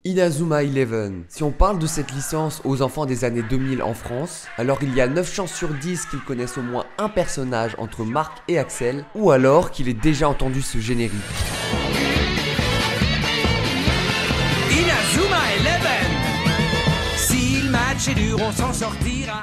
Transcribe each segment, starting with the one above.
Inazuma Eleven. Si on parle de cette licence aux enfants des années 2000 en France, alors il y a 9 chances sur 10 qu'ils connaissent au moins un personnage entre Marc et Axel, ou alors qu'il ait déjà entendu ce générique. Inazuma Eleven. Si le match est dur, on s'en sortira.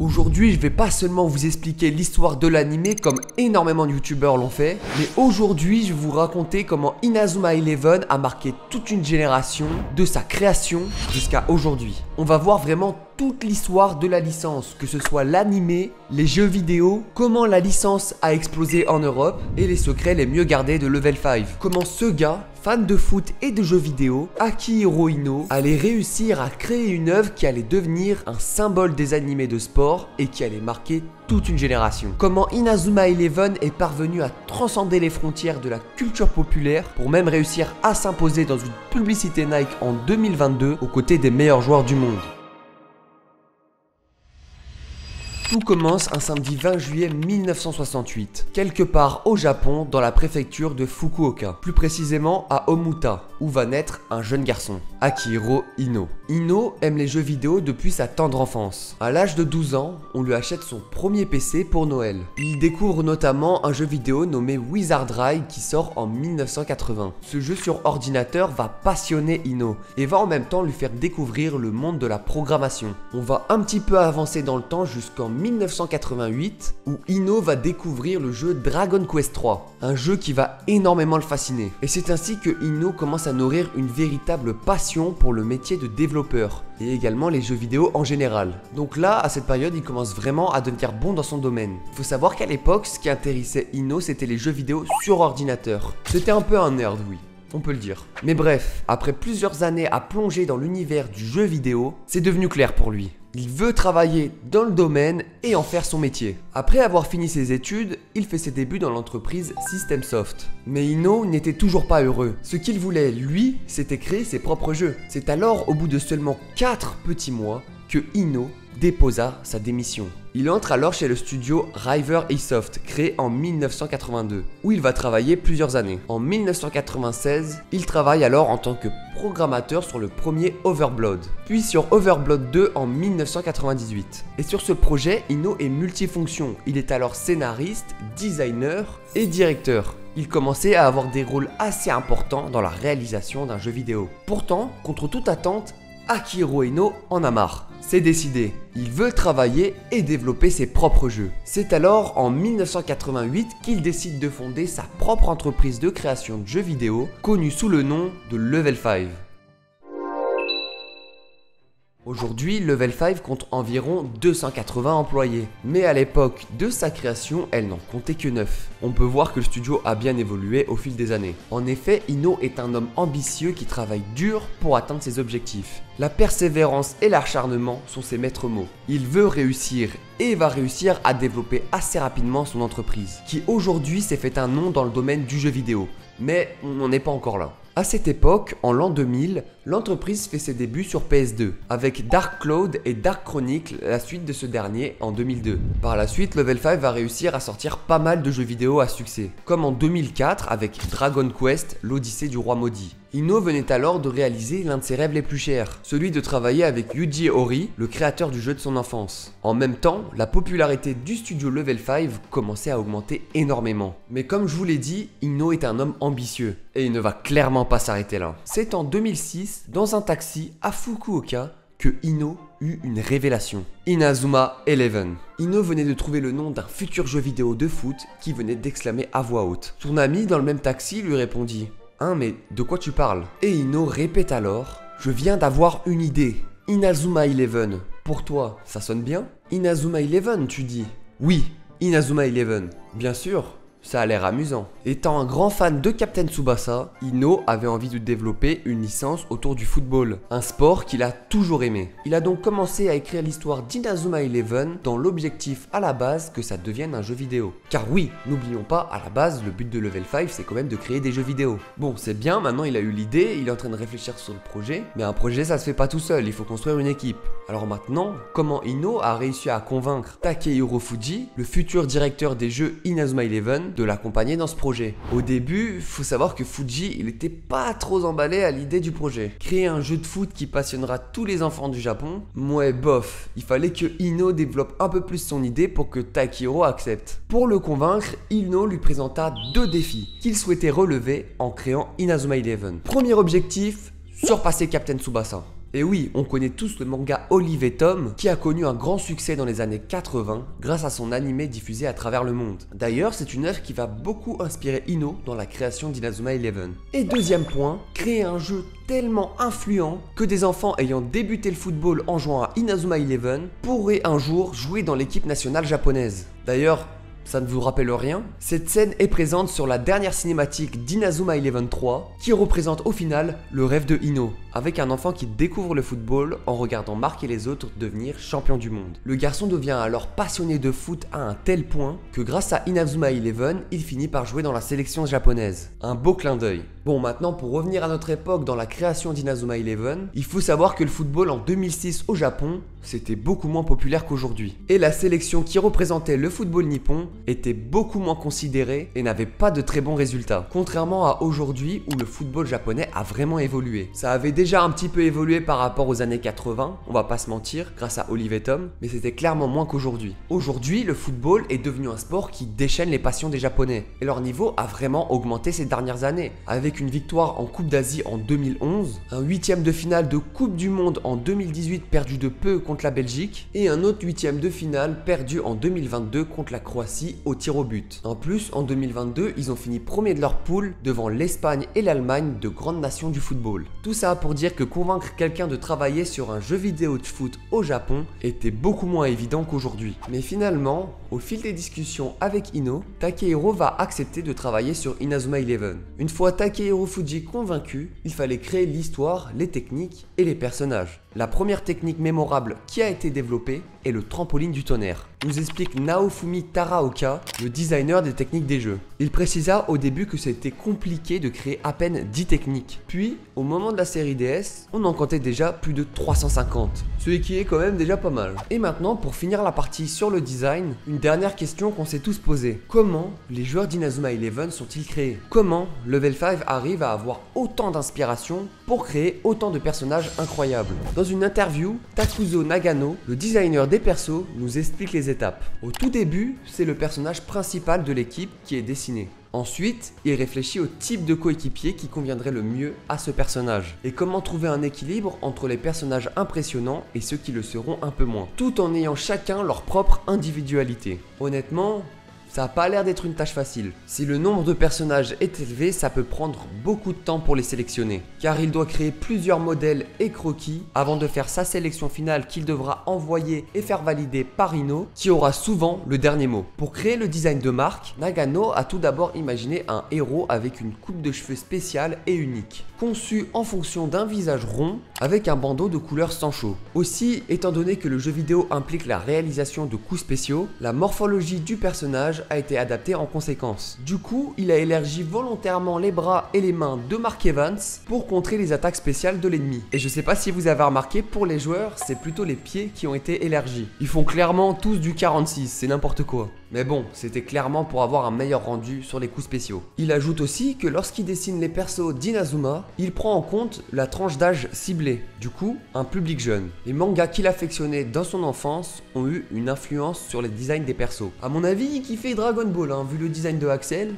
Aujourd'hui, je vais pas seulement vous expliquer l'histoire de l'anime comme énormément de youtubeurs l'ont fait, mais aujourd'hui, je vais vous raconter comment Inazuma Eleven a marqué toute une génération de sa création jusqu'à aujourd'hui. On va voir vraiment toute l'histoire de la licence, que ce soit l'anime, les jeux vidéo, comment la licence a explosé en Europe et les secrets les mieux gardés de Level 5. Comment ce gars, fan de foot et de jeux vidéo, Akihiro Ino, allait réussir à créer une œuvre qui allait devenir un symbole des animés de sport et qui allait marquer toute une génération. Comment Inazuma Eleven est parvenu à transcender les frontières de la culture populaire pour même réussir à s'imposer dans une publicité Nike en 2022 aux côtés des meilleurs joueurs du monde. Tout commence un samedi 20 juillet 1968, quelque part au Japon dans la préfecture de Fukuoka, plus précisément à Omuta, où va naître un jeune garçon, Akihiro Ino. Ino aime les jeux vidéo depuis sa tendre enfance. À l'âge de 12 ans, on lui achète son premier PC pour Noël. Il découvre notamment un jeu vidéo nommé Wizard Eye qui sort en 1980. Ce jeu sur ordinateur va passionner Ino et va en même temps lui faire découvrir le monde de la programmation. On va un petit peu avancer dans le temps jusqu'en 1988 où Ino va découvrir le jeu Dragon Quest 3, un jeu qui va énormément le fasciner. Et c'est ainsi que Ino commence à nourrir une véritable passion pour le métier de développeur et également les jeux vidéo en général. Donc là, à cette période, il commence vraiment à devenir bon dans son domaine. Il faut savoir qu'à l'époque, ce qui intéressait Ino, c'était les jeux vidéo sur ordinateur. C'était un peu un nerd, oui. On peut le dire. Mais bref, après plusieurs années à plonger dans l'univers du jeu vidéo, c'est devenu clair pour lui. Il veut travailler dans le domaine et en faire son métier. Après avoir fini ses études, il fait ses débuts dans l'entreprise System Soft. Mais Ino n'était toujours pas heureux. Ce qu'il voulait, lui, c'était créer ses propres jeux. C'est alors, au bout de seulement 4 petits mois, que Ino déposa sa démission. Il entre alors chez le studio River Soft, créé en 1982, où il va travailler plusieurs années. En 1996, il travaille alors en tant que programmateur sur le premier Overblood, puis sur Overblood 2 en 1998. Et sur ce projet, Ino est multifonction. Il est alors scénariste, designer et directeur. Il commençait à avoir des rôles assez importants dans la réalisation d'un jeu vidéo. Pourtant, contre toute attente, Akihiro Ino en a marre. C'est décidé, il veut travailler et développer ses propres jeux. C'est alors en 1988 qu'il décide de fonder sa propre entreprise de création de jeux vidéo, connue sous le nom de Level 5. Aujourd'hui, Level 5 compte environ 280 employés, mais à l'époque de sa création, elle n'en comptait que 9. On peut voir que le studio a bien évolué au fil des années. En effet, Ino est un homme ambitieux qui travaille dur pour atteindre ses objectifs. La persévérance et l'acharnement sont ses maîtres mots. Il veut réussir et va réussir à développer assez rapidement son entreprise, qui aujourd'hui s'est fait un nom dans le domaine du jeu vidéo. Mais on n'en est pas encore là. À cette époque, en l'an 2000, l'entreprise fait ses débuts sur PS2, avec Dark Cloud et Dark Chronicle, la suite de ce dernier en 2002. Par la suite, Level 5 va réussir à sortir pas mal de jeux vidéo à succès, comme en 2004 avec Dragon Quest, l'Odyssée du Roi Maudit. Ino venait alors de réaliser l'un de ses rêves les plus chers, celui de travailler avec Yuji Horii, le créateur du jeu de son enfance. En même temps, la popularité du studio Level 5 commençait à augmenter énormément. Mais comme je vous l'ai dit, Ino est un homme ambitieux, et il ne va clairement pas s'arrêter là. C'est en 2006, dans un taxi à Fukuoka, que Ino eut une révélation. Inazuma Eleven. Ino venait de trouver le nom d'un futur jeu vidéo de foot qui venait d'exclamer à voix haute. Son ami dans le même taxi lui répondit « Hein, mais de quoi tu parles ?» Et Ino répète alors « Je viens d'avoir une idée. Inazuma Eleven. Pour toi, ça sonne bien ?» Inazuma Eleven, tu dis ? Oui, Inazuma Eleven. Bien sûr. Ça a l'air amusant. Étant un grand fan de Captain Tsubasa, Ino avait envie de développer une licence autour du football, un sport qu'il a toujours aimé. Il a donc commencé à écrire l'histoire d'Inazuma Eleven dans l'objectif à la base que ça devienne un jeu vidéo. Car oui, n'oublions pas, à la base, le but de Level 5 c'est quand même de créer des jeux vidéo. Bon, c'est bien, maintenant il a eu l'idée, il est en train de réfléchir sur le projet, mais un projet ça se fait pas tout seul, il faut construire une équipe. Alors maintenant, comment Ino a réussi à convaincre Takehiro Fuji, le futur directeur des jeux Inazuma Eleven, de l'accompagner dans ce projet. Au début, faut savoir que Fuji, il était pas trop emballé à l'idée du projet. Créer un jeu de foot qui passionnera tous les enfants du Japon, ouais bof, il fallait que Ino développe un peu plus son idée pour que Takehiro accepte. Pour le convaincre, Ino lui présenta 2 défis qu'il souhaitait relever en créant Inazuma Eleven. Premier objectif, surpasser Captain Tsubasa. Et oui, on connaît tous le manga Olive et Tom qui a connu un grand succès dans les années 80 grâce à son animé diffusé à travers le monde. D'ailleurs, c'est une œuvre qui va beaucoup inspirer Ino dans la création d'Inazuma Eleven. Et deuxième point, créer un jeu tellement influent que des enfants ayant débuté le football en jouant à Inazuma Eleven pourraient un jour jouer dans l'équipe nationale japonaise. D'ailleurs, ça ne vous rappelle rien? Cette scène est présente sur la dernière cinématique d'Inazuma Eleven 3 qui représente au final le rêve de Ino, avec un enfant qui découvre le football en regardant marquer les autres devenir champion du monde. Le garçon devient alors passionné de foot à un tel point que grâce à Inazuma Eleven, il finit par jouer dans la sélection japonaise. Un beau clin d'œil. Bon, maintenant pour revenir à notre époque dans la création d'Inazuma Eleven, il faut savoir que le football en 2006 au Japon, c'était beaucoup moins populaire qu'aujourd'hui. Et la sélection qui représentait le football nippon était beaucoup moins considérée et n'avait pas de très bons résultats. Contrairement à aujourd'hui où le football japonais a vraiment évolué. Ça avait déjà un petit peu évolué par rapport aux années 80, on va pas se mentir, grâce à Olive et Tom, mais c'était clairement moins qu'aujourd'hui. Aujourd'hui, le football est devenu un sport qui déchaîne les passions des Japonais. Et leur niveau a vraiment augmenté ces dernières années, avec une victoire en Coupe d'Asie en 2011, un 8e de finale de Coupe du Monde en 2018 perdu de peu contre la Belgique, et un autre 8e de finale perdu en 2022 contre la Croatie au tir au but. En plus, en 2022, ils ont fini premier de leur poule devant l'Espagne et l'Allemagne, de grandes nations du football. Tout ça pour dire que convaincre quelqu'un de travailler sur un jeu vidéo de foot au Japon était beaucoup moins évident qu'aujourd'hui. Mais finalement, au fil des discussions avec Ino, Takehiro va accepter de travailler sur Inazuma Eleven. Une fois Takehiro Fuji convaincu, il fallait créer l'histoire, les techniques et les personnages. La première technique mémorable qui a été développée est le trampoline du tonnerre, nous explique Naofumi Taraoka, le designer des techniques des jeux. Il précisa au début que c'était compliqué de créer à peine 10 techniques. Puis, au moment de la série DS, on en comptait déjà plus de 350, ce qui est quand même déjà pas mal. Et maintenant, pour finir la partie sur le design, une dernière question qu'on s'est tous posée. Comment les joueurs d'Inazuma Eleven sont-ils créés? Comment Level 5 arrive à avoir autant d'inspiration pour créer autant de personnages incroyables? Dans une interview, Takuzo Nagano, le designer des persos, nous explique les étapes. Au tout début, c'est le personnage principal de l'équipe qui est dessiné. Ensuite, il réfléchit au type de coéquipier qui conviendrait le mieux à ce personnage et comment trouver un équilibre entre les personnages impressionnants et ceux qui le seront un peu moins, tout en ayant chacun leur propre individualité. Honnêtement, ça n'a pas l'air d'être une tâche facile. Si le nombre de personnages est élevé, ça peut prendre beaucoup de temps pour les sélectionner, car il doit créer plusieurs modèles et croquis avant de faire sa sélection finale qu'il devra envoyer et faire valider par Ino, qui aura souvent le dernier mot. Pour créer le design de marque, Nagano a tout d'abord imaginé un héros avec une coupe de cheveux spéciale et unique, conçu en fonction d'un visage rond avec un bandeau de couleur Sancho. Aussi, étant donné que le jeu vidéo implique la réalisation de coups spéciaux, la morphologie du personnage a été adapté en conséquence. Du coup, il a élargi volontairement les bras et les mains de Mark Evans pour contrer les attaques spéciales de l'ennemi. Et je sais pas si vous avez remarqué, pour les joueurs, c'est plutôt les pieds qui ont été élargis. Ils font clairement tous du 46, c'est n'importe quoi. Mais bon, c'était clairement pour avoir un meilleur rendu sur les coups spéciaux. Il ajoute aussi que lorsqu'il dessine les persos d'Inazuma, il prend en compte la tranche d'âge ciblée, du coup, un public jeune. Les mangas qu'il affectionnait dans son enfance ont eu une influence sur les designs des persos. À mon avis, il kiffait Dragon Ball, vu le design de Axel.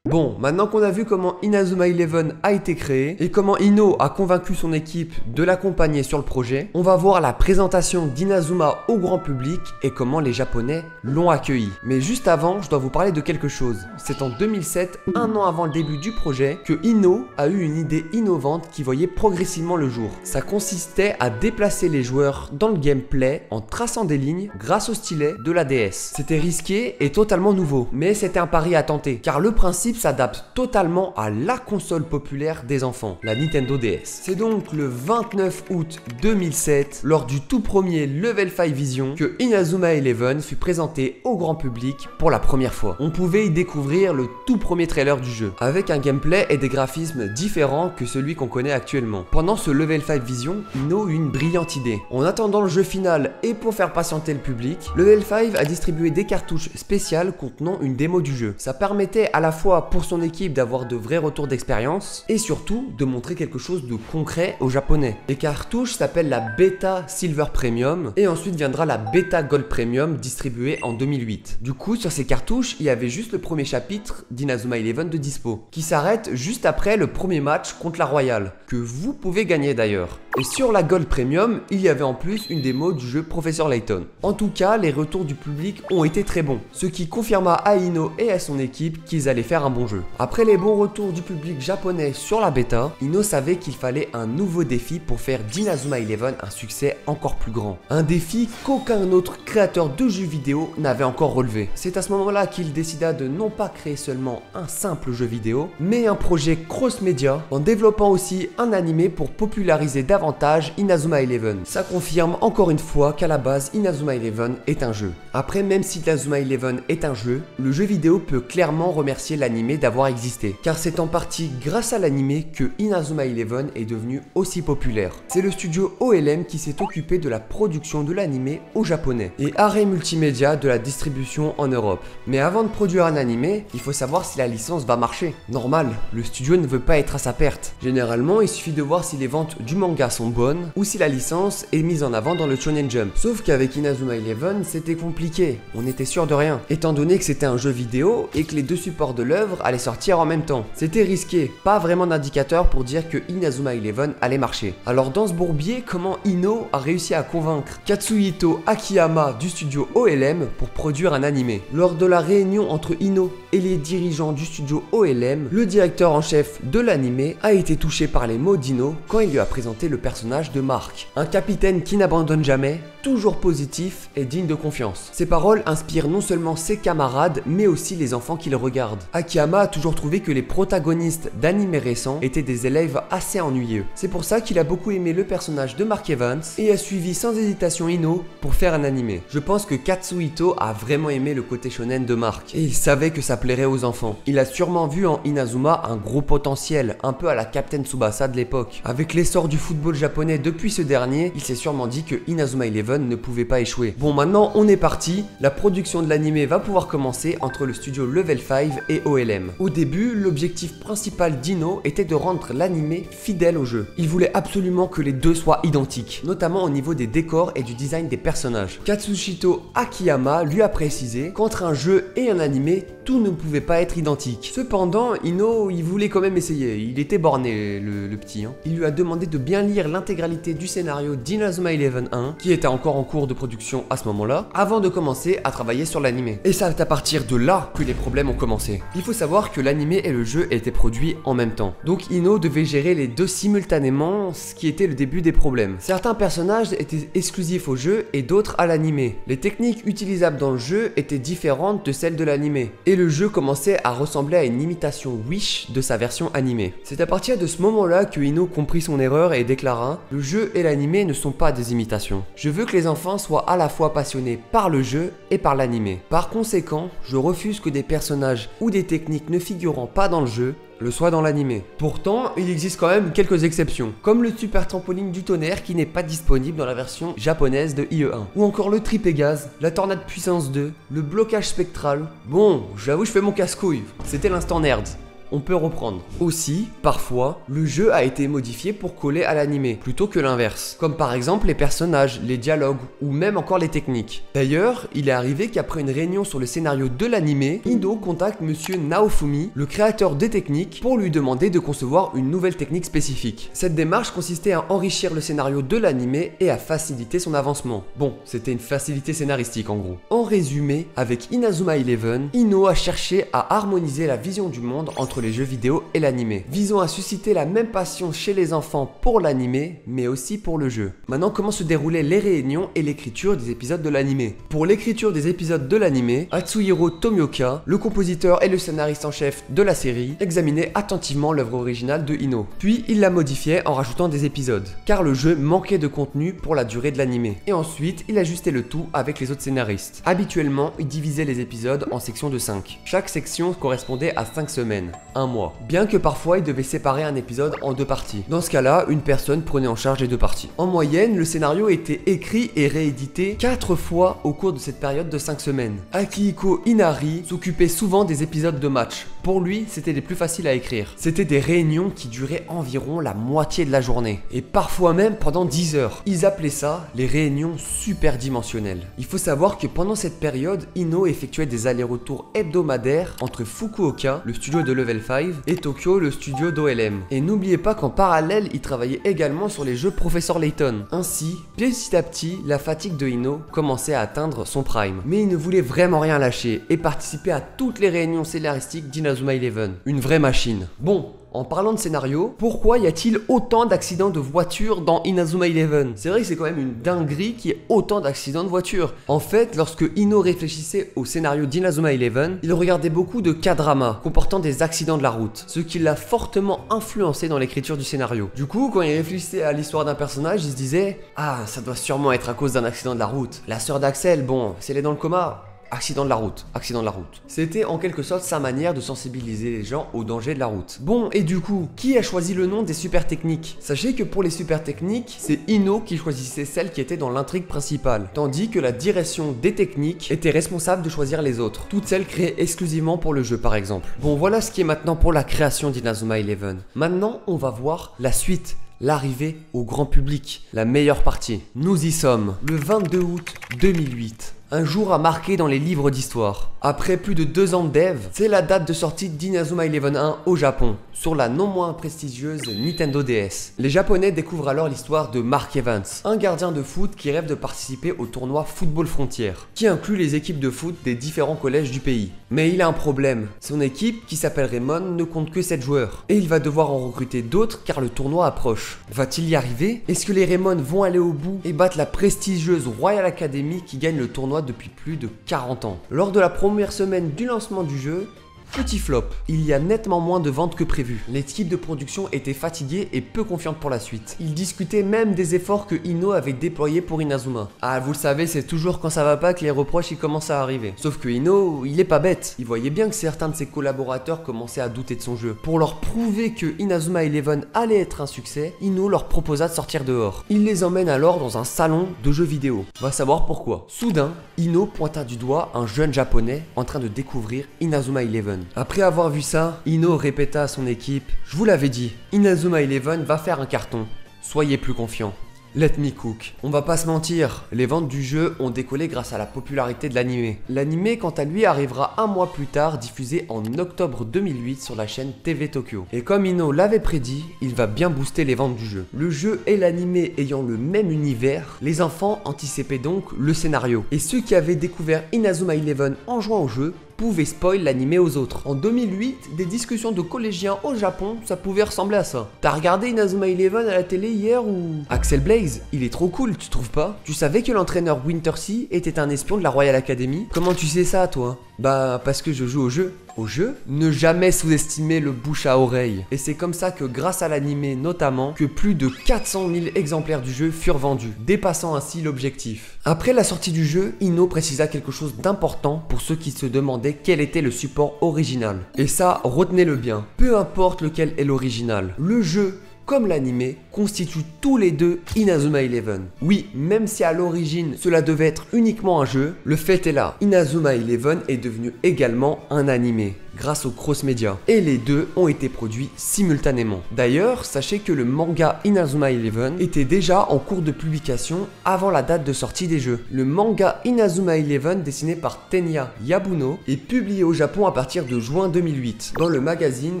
Bon, maintenant qu'on a vu comment Inazuma Eleven a été créé et comment Ino a convaincu son équipe de l'accompagner sur le projet, on va voir la présentation d'Inazuma au grand public et comment les Japonais l'ont accueilli. Mais juste avant, je dois vous parler de quelque chose. C'est en 2007, un an avant le début du projet, que Ino a eu une idée innovante qui voyait progressivement le jour. Ça consistait à déplacer les joueurs dans le gameplay en traçant des lignes grâce au stylet de la DS. C'était risqué et totalement nouveau, mais c'était un pari à tenter, car le principe principe s'adapte totalement à la console populaire des enfants, la Nintendo DS. C'est donc le 29 août 2007, lors du tout premier Level 5 Vision, que Inazuma Eleven fut présenté au grand public pour la première fois. On pouvait y découvrir le tout premier trailer du jeu, avec un gameplay et des graphismes différents que celui qu'on connaît actuellement. Pendant ce Level 5 Vision, Ino eut une brillante idée. En attendant le jeu final et pour faire patienter le public, Level 5 a distribué des cartouches spéciales contenant une démo du jeu. Ça permettait à la fois pour son équipe d'avoir de vrais retours d'expérience et surtout de montrer quelque chose de concret aux japonais. Les cartouches s'appellent la Beta Silver Premium et ensuite viendra la Beta Gold Premium distribuée en 2008. Du coup, sur ces cartouches, il y avait juste le premier chapitre d'Inazuma Eleven de dispo, qui s'arrête juste après le premier match contre la Royale, que vous pouvez gagner d'ailleurs. Et sur la Gold Premium, il y avait en plus une démo du jeu Professor Layton. En tout cas, les retours du public ont été très bons, ce qui confirma à Ino et à son équipe qu'ils allaient faire un bon jeu. Après les bons retours du public japonais sur la bêta, Ino savait qu'il fallait un nouveau défi pour faire d'Inazuma Eleven un succès encore plus grand. Un défi qu'aucun autre créateur de jeux vidéo n'avait encore relevé. C'est à ce moment-là qu'il décida de non pas créer seulement un simple jeu vidéo, mais un projet cross-média en développant aussi un animé pour populariser davantage Inazuma Eleven. Ça confirme encore une fois qu'à la base Inazuma Eleven est un jeu. Après, même si Inazuma Eleven est un jeu, le jeu vidéo peut clairement remercier l'animé d'avoir existé, car c'est en partie grâce à l'animé que Inazuma Eleven est devenu aussi populaire. C'est le studio OLM qui s'est occupé de la production de l'animé au japonais et Array Multimédia de la distribution en Europe. Mais avant de produire un animé, il faut savoir si la licence va marcher. Normal, le studio ne veut pas être à sa perte. Généralement, il suffit de voir si les ventes du manga sont bonnes ou si la licence est mise en avant dans le Shonen Jump. Sauf qu'avec Inazuma Eleven, c'était compliqué. On n'était sûr de rien, étant donné que c'était un jeu vidéo et que les deux supports de l'œuvre allaient sortir en même temps. C'était risqué, pas vraiment d'indicateur pour dire que Inazuma Eleven allait marcher. Alors dans ce bourbier, comment Ino a réussi à convaincre Katsuhito Akiyama du studio OLM pour produire un animé? Lors de la réunion entre Ino et les dirigeants du studio OLM, le directeur en chef de l'animé a été touché par les mots d'Ino quand il lui a présenté le personnage de Mark, un capitaine qui n'abandonne jamais, toujours positif et digne de confiance. Ces paroles inspirent non seulement ses camarades, mais aussi les enfants qui le regardent. Akiyama a toujours trouvé que les protagonistes d'animés récents étaient des élèves assez ennuyeux. C'est pour ça qu'il a beaucoup aimé le personnage de Mark Evans et a suivi sans hésitation Ino pour faire un animé. Je pense que Katsuhito a vraiment aimé le côté shonen de Mark et il savait que ça plairait aux enfants. Il a sûrement vu en Inazuma un gros potentiel, un peu à la Captain Tsubasa de l'époque. Avec l'essor du football japonais depuis ce dernier, il s'est sûrement dit que Inazuma Eleven ne pouvait pas échouer. Bon, maintenant on est parti, la production de l'animé va pouvoir commencer entre le studio Level 5 et OLM. Au début, l'objectif principal d'Ino était de rendre l'animé fidèle au jeu. Il voulait absolument que les deux soient identiques, notamment au niveau des décors et du design des personnages. Katsuhito Akiyama lui a précisé qu'entre un jeu et un animé, tout ne pouvait pas être identique. Cependant, Ino, il voulait quand même essayer. Il était borné, le petit. Il lui a demandé de bien lire l'intégralité du scénario d'Inazuma Eleven 1, qui était encore en cours de production à ce moment-là, avant de commencer à travailler sur l'animé. Et c'est à partir de là que les problèmes ont commencé. Il faut savoir que l'animé et le jeu étaient produits en même temps. Donc Ino devait gérer les deux simultanément, ce qui était le début des problèmes. Certains personnages étaient exclusifs au jeu et d'autres à l'animé. Les techniques utilisables dans le jeu étaient différentes de celles de l'animé. Et le jeu commençait à ressembler à une imitation Wish de sa version animée. C'est à partir de ce moment-là que Ino comprit son erreur et déclara « Le jeu et l'animé ne sont pas des imitations. Je veux que les enfants soient à la fois passionnés par le jeu et par l'animé. Par conséquent, je refuse que des personnages ou des techniques ne figurant pas dans le jeu le soit dans l'animé. Pourtant, il existe quand même quelques exceptions, comme le super trampoline du tonnerre qui n'est pas disponible dans la version japonaise de IE1, ou encore le tripégaz, la tornade puissance 2, le blocage spectral. Bon, j'avoue je fais mon casse-couille, c'était l'instant nerd. On peut reprendre. Aussi, parfois, le jeu a été modifié pour coller à l'animé, plutôt que l'inverse. Comme par exemple les personnages, les dialogues, ou même encore les techniques. D'ailleurs, il est arrivé qu'après une réunion sur le scénario de l'animé, Ino contacte monsieur Naofumi, le créateur des techniques, pour lui demander de concevoir une nouvelle technique spécifique. Cette démarche consistait à enrichir le scénario de l'animé et à faciliter son avancement. Bon, c'était une facilité scénaristique en gros. En résumé, avec Inazuma Eleven, Ino a cherché à harmoniser la vision du monde entre les jeux vidéo et l'animé, visant à susciter la même passion chez les enfants pour l'animé, mais aussi pour le jeu. Maintenant, comment se déroulaient les réunions et l'écriture des épisodes de l'animé? Pour l'écriture des épisodes de l'animé, Atsuhiro Tomioka, le compositeur et le scénariste en chef de la série, examinait attentivement l'œuvre originale de Ino. Puis il la modifiait en rajoutant des épisodes, car le jeu manquait de contenu pour la durée de l'animé. Et ensuite, il ajustait le tout avec les autres scénaristes. Habituellement, il divisait les épisodes en sections de 5. Chaque section correspondait à 5 semaines, un mois. Bien que parfois, il devait séparer un épisode en 2 parties. Dans ce cas-là, une personne prenait en charge les 2 parties. En moyenne, le scénario était écrit et réédité 4 fois au cours de cette période de 5 semaines. Akihiko Inari s'occupait souvent des épisodes de match. Pour lui, c'était les plus faciles à écrire. C'était des réunions qui duraient environ la moitié de la journée, et parfois même pendant 10 heures. Ils appelaient ça les réunions superdimensionnelles. Il faut savoir que pendant cette période, Ino effectuait des allers-retours hebdomadaires entre Fukuoka, le studio de Level 5, et Tokyo, le studio d'OLM. Et n'oubliez pas qu'en parallèle, il travaillait également sur les jeux Professor Layton. Ainsi, petit à petit, la fatigue de Ino commençait à atteindre son prime. Mais il ne voulait vraiment rien lâcher et participait à toutes les réunions scénaristiques d'Inazuma Eleven. Une vraie machine. Bon, en parlant de scénario, pourquoi y a-t-il autant d'accidents de voiture dans Inazuma Eleven? C'est vrai que c'est quand même une dinguerie qu'il y ait autant d'accidents de voiture. En fait, lorsque Ino réfléchissait au scénario d'Inazuma Eleven, il regardait beaucoup de K-dramas comportant des accidents de la route, ce qui l'a fortement influencé dans l'écriture du scénario. Du coup, quand il réfléchissait à l'histoire d'un personnage, il se disait « Ah, ça doit sûrement être à cause d'un accident de la route. La sœur d'Axel, bon, si elle est dans le coma... » Accident de la route, accident de la route. C'était en quelque sorte sa manière de sensibiliser les gens au danger de la route. Bon, et du coup, qui a choisi le nom des super techniques? Sachez que pour les super techniques, c'est Ino qui choisissait celles qui étaient dans l'intrigue principale, tandis que la direction des techniques était responsable de choisir les autres, toutes celles créées exclusivement pour le jeu par exemple. Bon, voilà ce qui est maintenant pour la création d'Inazuma Eleven. Maintenant, on va voir la suite. L'arrivée au grand public, la meilleure partie. Nous y sommes, le 22 août 2008. Un jour à marquer dans les livres d'histoire. Après plus de 2 ans de dev, c'est la date de sortie d'Inazuma Eleven 1 au Japon, sur la non moins prestigieuse Nintendo DS. Les Japonais découvrent alors l'histoire de Mark Evans, un gardien de foot qui rêve de participer au tournoi Football Frontier, qui inclut les équipes de foot des différents collèges du pays. Mais il a un problème, son équipe, qui s'appelle Raymond, ne compte que 7 joueurs, et il va devoir en recruter d'autres car le tournoi approche. Va-t-il y arriver? Est-ce que les Raymond vont aller au bout et battre la prestigieuse Royal Academy qui gagne le tournoi depuis plus de 40 ans? Lors de la première semaine du lancement du jeu, petit flop, il y a nettement moins de ventes que prévu. L'équipe de production était fatiguée et peu confiante pour la suite. Ils discutaient même des efforts que Ino avait déployés pour Inazuma. Ah, vous le savez, c'est toujours quand ça va pas que les reproches ils commencent à arriver. Sauf que Ino, il est pas bête. Il voyait bien que certains de ses collaborateurs commençaient à douter de son jeu. Pour leur prouver que Inazuma Eleven allait être un succès, Ino leur proposa de sortir dehors. Il les emmène alors dans un salon de jeux vidéo. On va savoir pourquoi. Soudain, Ino pointa du doigt un jeune japonais en train de découvrir Inazuma Eleven. Après avoir vu ça, Ino répéta à son équipe « Je vous l'avais dit, Inazuma Eleven va faire un carton. Soyez plus confiants. » Let me cook. On va pas se mentir, les ventes du jeu ont décollé grâce à la popularité de l'animé. L'animé, quant à lui, arrivera un mois plus tard, diffusé en octobre 2008 sur la chaîne TV Tokyo. Et comme Ino l'avait prédit, il va bien booster les ventes du jeu. Le jeu et l'animé ayant le même univers, les enfants anticipaient donc le scénario. Et ceux qui avaient découvert Inazuma Eleven en jouant au jeu pouvait spoil l'animé aux autres. En 2008, des discussions de collégiens au Japon, ça pouvait ressembler à ça. T'as regardé Inazuma Eleven à la télé hier ou... Axel Blaze, il est trop cool, tu trouves pas? Tu savais que l'entraîneur Winter Sea était un espion de la Royal Academy? Comment tu sais ça, toi? Bah, parce que je joue au jeu. Au jeu? Ne jamais sous-estimer le bouche à oreille. Et c'est comme ça que grâce à l'animé notamment, que plus de 400 000 exemplaires du jeu furent vendus, dépassant ainsi l'objectif. Après la sortie du jeu, Ino précisa quelque chose d'important pour ceux qui se demandaient quel était le support original. Et ça, retenez-le bien, peu importe lequel est l'original, le jeu comme l'animé, constituent tous les deux Inazuma Eleven. Oui, même si à l'origine cela devait être uniquement un jeu, le fait est là. Inazuma Eleven est devenu également un animé, grâce au cross-média. Et les deux ont été produits simultanément. D'ailleurs, sachez que le manga Inazuma Eleven était déjà en cours de publication avant la date de sortie des jeux. Le manga Inazuma Eleven, dessiné par Tenya Yabuno, est publié au Japon à partir de juin 2008, dans le magazine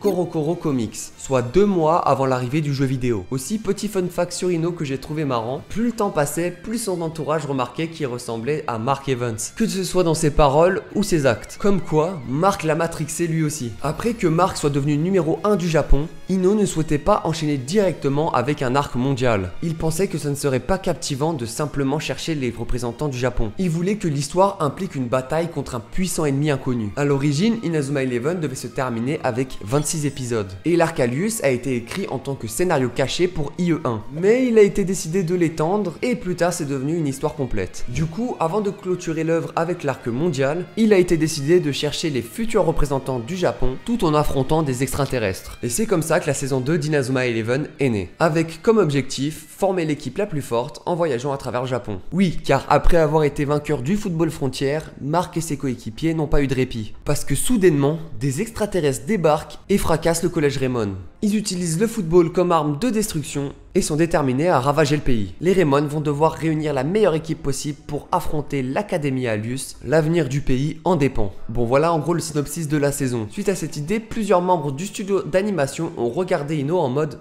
Korokoro Comics, soit 2 mois avant l'arrivée du jeu vidéo. Aussi, petit fun fact sur Ino que j'ai trouvé marrant, plus le temps passait, plus son entourage remarquait qu'il ressemblait à Mark Evans, que ce soit dans ses paroles ou ses actes. Comme quoi, Mark l'a matrixé fixé lui aussi. Après que Mark soit devenu numéro 1 du Japon, Ino ne souhaitait pas enchaîner directement avec un arc mondial. Il pensait que ça ne serait pas captivant de simplement chercher les représentants du Japon. Il voulait que l'histoire implique une bataille contre un puissant ennemi inconnu. A l'origine, Inazuma Eleven devait se terminer avec 26 épisodes. Et l'arc Alius a été écrit en tant que scénario caché pour IE1. Mais il a été décidé de l'étendre et plus tard c'est devenu une histoire complète. Du coup, avant de clôturer l'œuvre avec l'arc mondial, il a été décidé de chercher les futurs représentants du Japon tout en affrontant des extraterrestres. Et c'est comme ça que la saison 2 d'Inazuma Eleven est née. Avec comme objectif, former l'équipe la plus forte en voyageant à travers le Japon. Oui, car après avoir été vainqueur du football frontière, Mark et ses coéquipiers n'ont pas eu de répit. Parce que soudainement, des extraterrestres débarquent et fracassent le collège Raymond. Ils utilisent le football comme arme de destruction et sont déterminés à ravager le pays. Les Raymond vont devoir réunir la meilleure équipe possible pour affronter l'Académie Alius. L'avenir du pays en dépend. Bon, voilà en gros le synopsis de la saison. Suite à cette idée, plusieurs membres du studio d'animation ont regardé Ino en mode: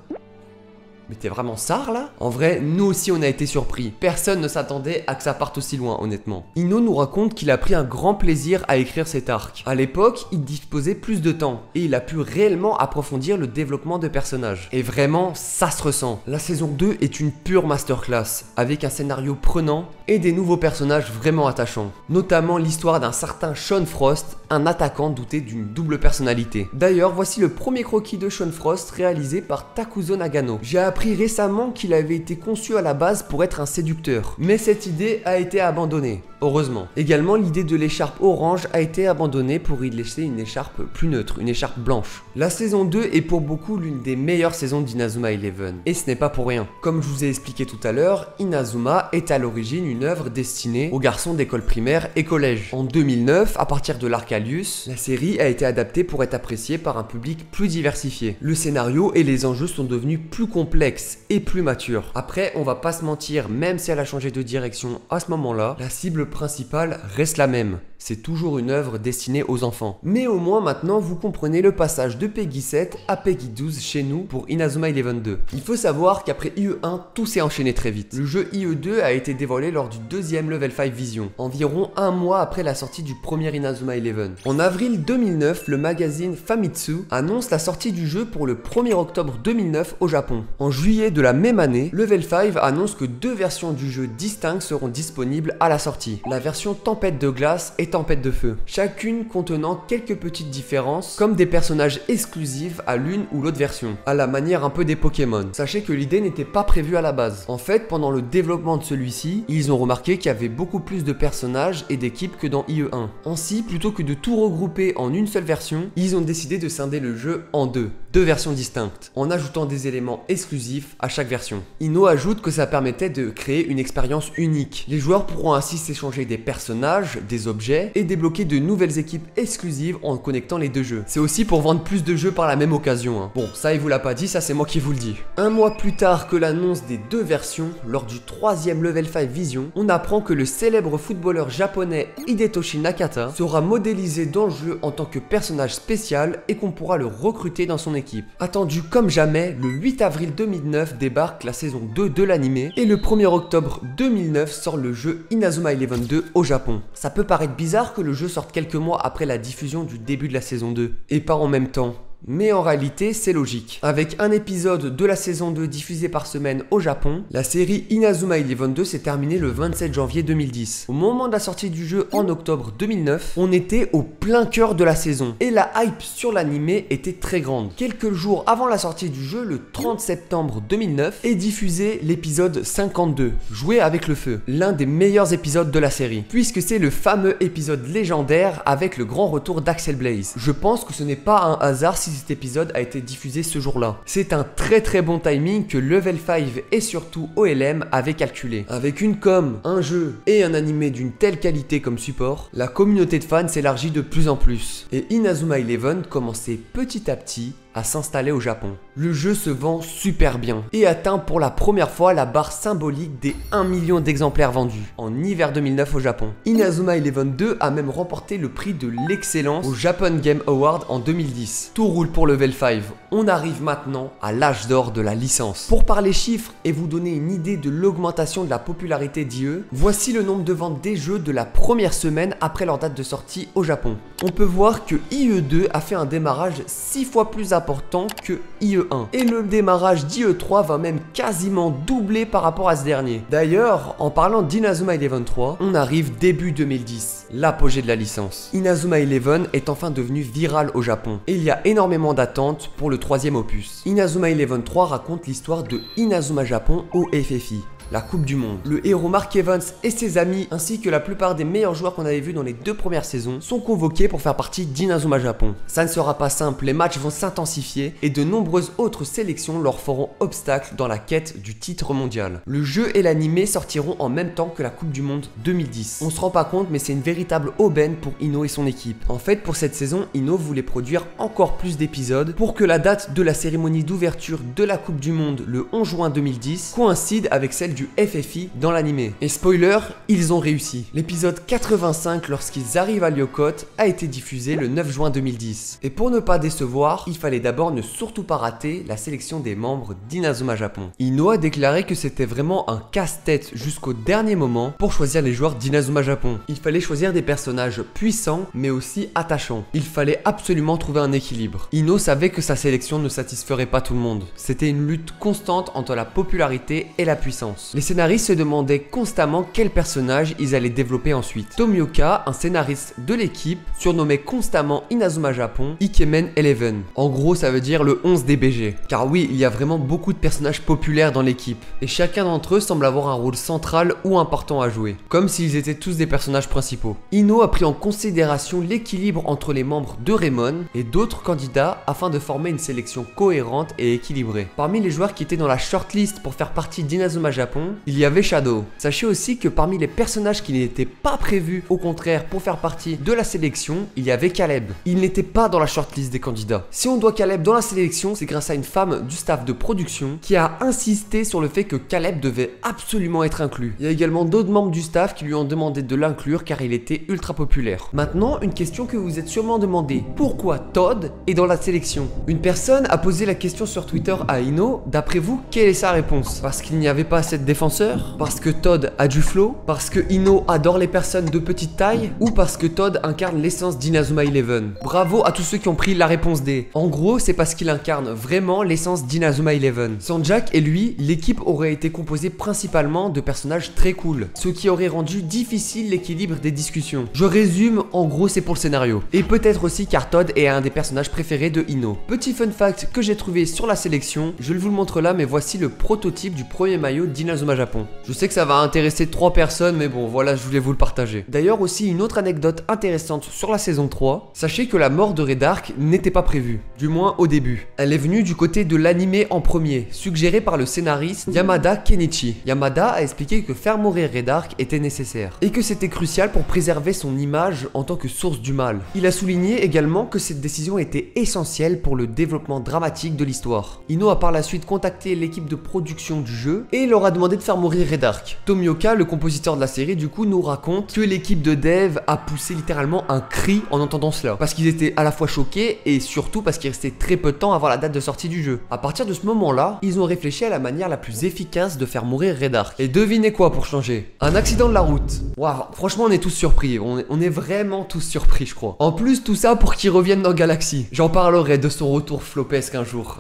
mais t'es vraiment sard là? En vrai, nous aussi on a été surpris. Personne ne s'attendait à que ça parte aussi loin, honnêtement. Ino nous raconte qu'il a pris un grand plaisir à écrire cet arc. À l'époque, il disposait plus de temps et il a pu réellement approfondir le développement de personnages. Et vraiment, ça se ressent. La saison 2 est une pure masterclass, avec un scénario prenant et des nouveaux personnages vraiment attachants. Notamment l'histoire d'un certain Sean Frost, un attaquant douté d'une double personnalité. D'ailleurs, voici le premier croquis de Sean Frost réalisé par Takuzo Nagano. J'ai appris récemment qu'il avait été conçu à la base pour être un séducteur, mais cette idée a été abandonnée. Heureusement. Également, l'idée de l'écharpe orange a été abandonnée pour y laisser une écharpe plus neutre, une écharpe blanche. La saison 2 est pour beaucoup l'une des meilleures saisons d'Inazuma Eleven. Et ce n'est pas pour rien. Comme je vous ai expliqué tout à l'heure, Inazuma est à l'origine une œuvre destinée aux garçons d'école primaire et collège. En 2009, à partir de l'arc Alius, la série a été adaptée pour être appréciée par un public plus diversifié. Le scénario et les enjeux sont devenus plus complexes et plus matures. Après, on va pas se mentir, même si elle a changé de direction à ce moment-là, la cible principale reste la même. C'est toujours une œuvre destinée aux enfants. Mais au moins maintenant vous comprenez le passage de Peggy 7 à Peggy 12 chez nous pour Inazuma Eleven 2. Il faut savoir qu'après IE1, tout s'est enchaîné très vite. Le jeu IE2 a été dévoilé lors du deuxième Level 5 Vision, environ un mois après la sortie du premier Inazuma Eleven. En avril 2009, le magazine Famitsu annonce la sortie du jeu pour le 1er octobre 2009 au Japon. En juillet de la même année, Level 5 annonce que 2 versions du jeu distinctes seront disponibles à la sortie. La version Tempête de glace et Tempête de feu, chacune contenant quelques petites différences comme des personnages exclusifs à l'une ou l'autre version, à la manière un peu des Pokémon. Sachez que l'idée n'était pas prévue à la base. En fait, pendant le développement de celui-ci, ils ont remarqué qu'il y avait beaucoup plus de personnages et d'équipes que dans IE1. Ainsi, plutôt que de tout regrouper en une seule version, ils ont décidé de scinder le jeu en deux versions distinctes, en ajoutant des éléments exclusifs à chaque version. Ino ajoute que ça permettait de créer une expérience unique. Les joueurs pourront ainsi s'échanger des personnages, des objets et débloquer de nouvelles équipes exclusives en connectant les deux jeux. C'est aussi pour vendre plus de jeux par la même occasion, hein. Bon, ça il vous l'a pas dit, ça c'est moi qui vous le dis. Un mois plus tard que l'annonce des deux versions, lors du 3e Level 5 Vision, on apprend que le célèbre footballeur japonais Hidetoshi Nakata sera modélisé dans le jeu en tant que personnage spécial et qu'on pourra le recruter dans son équipe. Attendu comme jamais, le 8 avril 2009 débarque la saison 2 de l'anime et le 1er octobre 2009 sort le jeu Inazuma Eleven 2 au Japon. Ça peut paraître bizarre que le jeu sorte quelques mois après la diffusion du début de la saison 2 et pas en même temps. Mais en réalité, c'est logique. Avec un épisode de la saison 2 diffusé par semaine au Japon, la série Inazuma Eleven 2 s'est terminée le 27 janvier 2010. Au moment de la sortie du jeu en octobre 2009, on était au plein cœur de la saison et la hype sur l'anime était très grande. Quelques jours avant la sortie du jeu, le 30 septembre 2009, est diffusé l'épisode 52, Jouer avec le feu, l'un des meilleurs épisodes de la série, puisque c'est le fameux épisode légendaire avec le grand retour d'Axel Blaze. Je pense que ce n'est pas un hasard si cet épisode a été diffusé ce jour-là. C'est un très bon timing que Level 5 et surtout OLM avaient calculé. Avec une com, un jeu et un animé d'une telle qualité comme support, la communauté de fans s'élargit de plus en plus. Et Inazuma Eleven commençait petit à petit à s'installer au Japon. Le jeu se vend super bien et atteint pour la première fois la barre symbolique des 1 million d'exemplaires vendus en hiver 2009 au Japon. Inazuma Eleven 2 a même remporté le prix de l'excellence au Japan Game Award en 2010. Tout roule pour Level 5. On arrive maintenant à l'âge d'or de la licence. Pour parler chiffres et vous donner une idée de l'augmentation de la popularité d'IE, voici le nombre de ventes des jeux de la première semaine après leur date de sortie au Japon. On peut voir que IE2 a fait un démarrage 6 fois plus important que IE1. Et le démarrage d'IE3 va même quasiment doubler par rapport à ce dernier. D'ailleurs, en parlant d'Inazuma Eleven 3, on arrive début 2010, l'apogée de la licence. Inazuma Eleven est enfin devenu viral au Japon. Et il y a énormément d'attentes pour le troisième opus. Inazuma Eleven 3 raconte l'histoire de Inazuma Japon au FFI. La Coupe du Monde. Le héros Mark Evans et ses amis, ainsi que la plupart des meilleurs joueurs qu'on avait vus dans les 2 premières saisons, sont convoqués pour faire partie d'Inazuma Japon. Ça ne sera pas simple, les matchs vont s'intensifier et de nombreuses autres sélections leur feront obstacle dans la quête du titre mondial. Le jeu et l'animé sortiront en même temps que la Coupe du Monde 2010. On se rend pas compte, mais c'est une véritable aubaine pour Ino et son équipe. En fait, pour cette saison, Ino voulait produire encore plus d'épisodes pour que la date de la cérémonie d'ouverture de la Coupe du Monde le 11 juin 2010 coïncide avec celle du FFI dans l'animé. Et spoiler, ils ont réussi. L'épisode 85, lorsqu'ils arrivent à Lyokot, a été diffusé le 9 juin 2010. Et pour ne pas décevoir, il fallait d'abord ne surtout pas rater la sélection des membres d'Inazuma Japon. Ino a déclaré que c'était vraiment un casse-tête jusqu'au dernier moment pour choisir les joueurs d'Inazuma Japon. Il fallait choisir des personnages puissants mais aussi attachants. Il fallait absolument trouver un équilibre. Ino savait que sa sélection ne satisferait pas tout le monde. C'était une lutte constante entre la popularité et la puissance. Les scénaristes se demandaient constamment quel personnage ils allaient développer ensuite. Tomioka, un scénariste de l'équipe, surnommait constamment Inazuma Japon Ikemen 11. En gros, ça veut dire le 11 des BG. Car oui, il y a vraiment beaucoup de personnages populaires dans l'équipe, et chacun d'entre eux semble avoir un rôle central ou important à jouer, comme s'ils étaient tous des personnages principaux. Ino a pris en considération l'équilibre entre les membres de Raymond et d'autres candidats afin de former une sélection cohérente et équilibrée. Parmi les joueurs qui étaient dans la shortlist pour faire partie d'Inazuma Japon, il y avait Shadow. Sachez aussi que parmi les personnages qui n'étaient pas prévus, au contraire, pour faire partie de la sélection, il y avait Caleb. Il n'était pas dans la shortlist des candidats. Si on doit Caleb dans la sélection, c'est grâce à une femme du staff de production qui a insisté sur le fait que Caleb devait absolument être inclus. Il y a également d'autres membres du staff qui lui ont demandé de l'inclure car il était ultra populaire. Maintenant, une question que vous vous êtes sûrement demandé. Pourquoi Todd est dans la sélection? Une personne a posé la question sur Twitter à Ino. D'après vous, quelle est sa réponse? Parce qu'il n'y avait pas assez de défenseurs? Parce que Todd a du flow? Parce que Ino adore les personnes de petite taille? Ou parce que Todd incarne l'essence d'Inazuma Eleven? Bravo à tous ceux qui ont pris la réponse D. En gros, c'est parce qu'il incarne vraiment l'essence d'Inazuma Eleven. Sans Jack et lui, l'équipe aurait été composée principalement de personnages très cool, ce qui aurait rendu difficile l'équilibre des discussions. Je résume, en gros c'est pour le scénario. Et peut-être aussi car Todd est un des personnages préférés de Ino. Petit fun fact que j'ai trouvé sur la sélection, je vous le montre là, mais voici le prototype du premier maillot d'Inazuma Japon. Je sais que ça va intéresser 3 personnes, mais bon voilà, je voulais vous le partager. D'ailleurs aussi une autre anecdote intéressante sur la saison 3, sachez que la mort de Redark n'était pas prévue, du moins au début. Elle est venue du côté de l'animé en premier, suggéré par le scénariste Yamada Kenichi. Yamada a expliqué que faire mourir Redark était nécessaire, et que c'était crucial pour préserver son image en tant que source du mal. Il a souligné également que cette décision était essentielle pour le développement dramatique de l'histoire. Ino a par la suite contacté l'équipe de production du jeu et leur a demandé de faire mourir Redark. Tomioka, le compositeur de la série, du coup nous raconte que l'équipe de dev a poussé littéralement un cri en entendant cela, parce qu'ils étaient à la fois choqués et surtout parce qu'il restait très peu de temps avant la date de sortie du jeu. À partir de ce moment-là, ils ont réfléchi à la manière la plus efficace de faire mourir Redark. Et devinez quoi pour changer? Un accident de la route. Waouh, franchement on est tous surpris, on est vraiment tous surpris je crois. En plus tout ça pour qu'il revienne dans Galaxy. J'en parlerai de son retour flopesque un jour.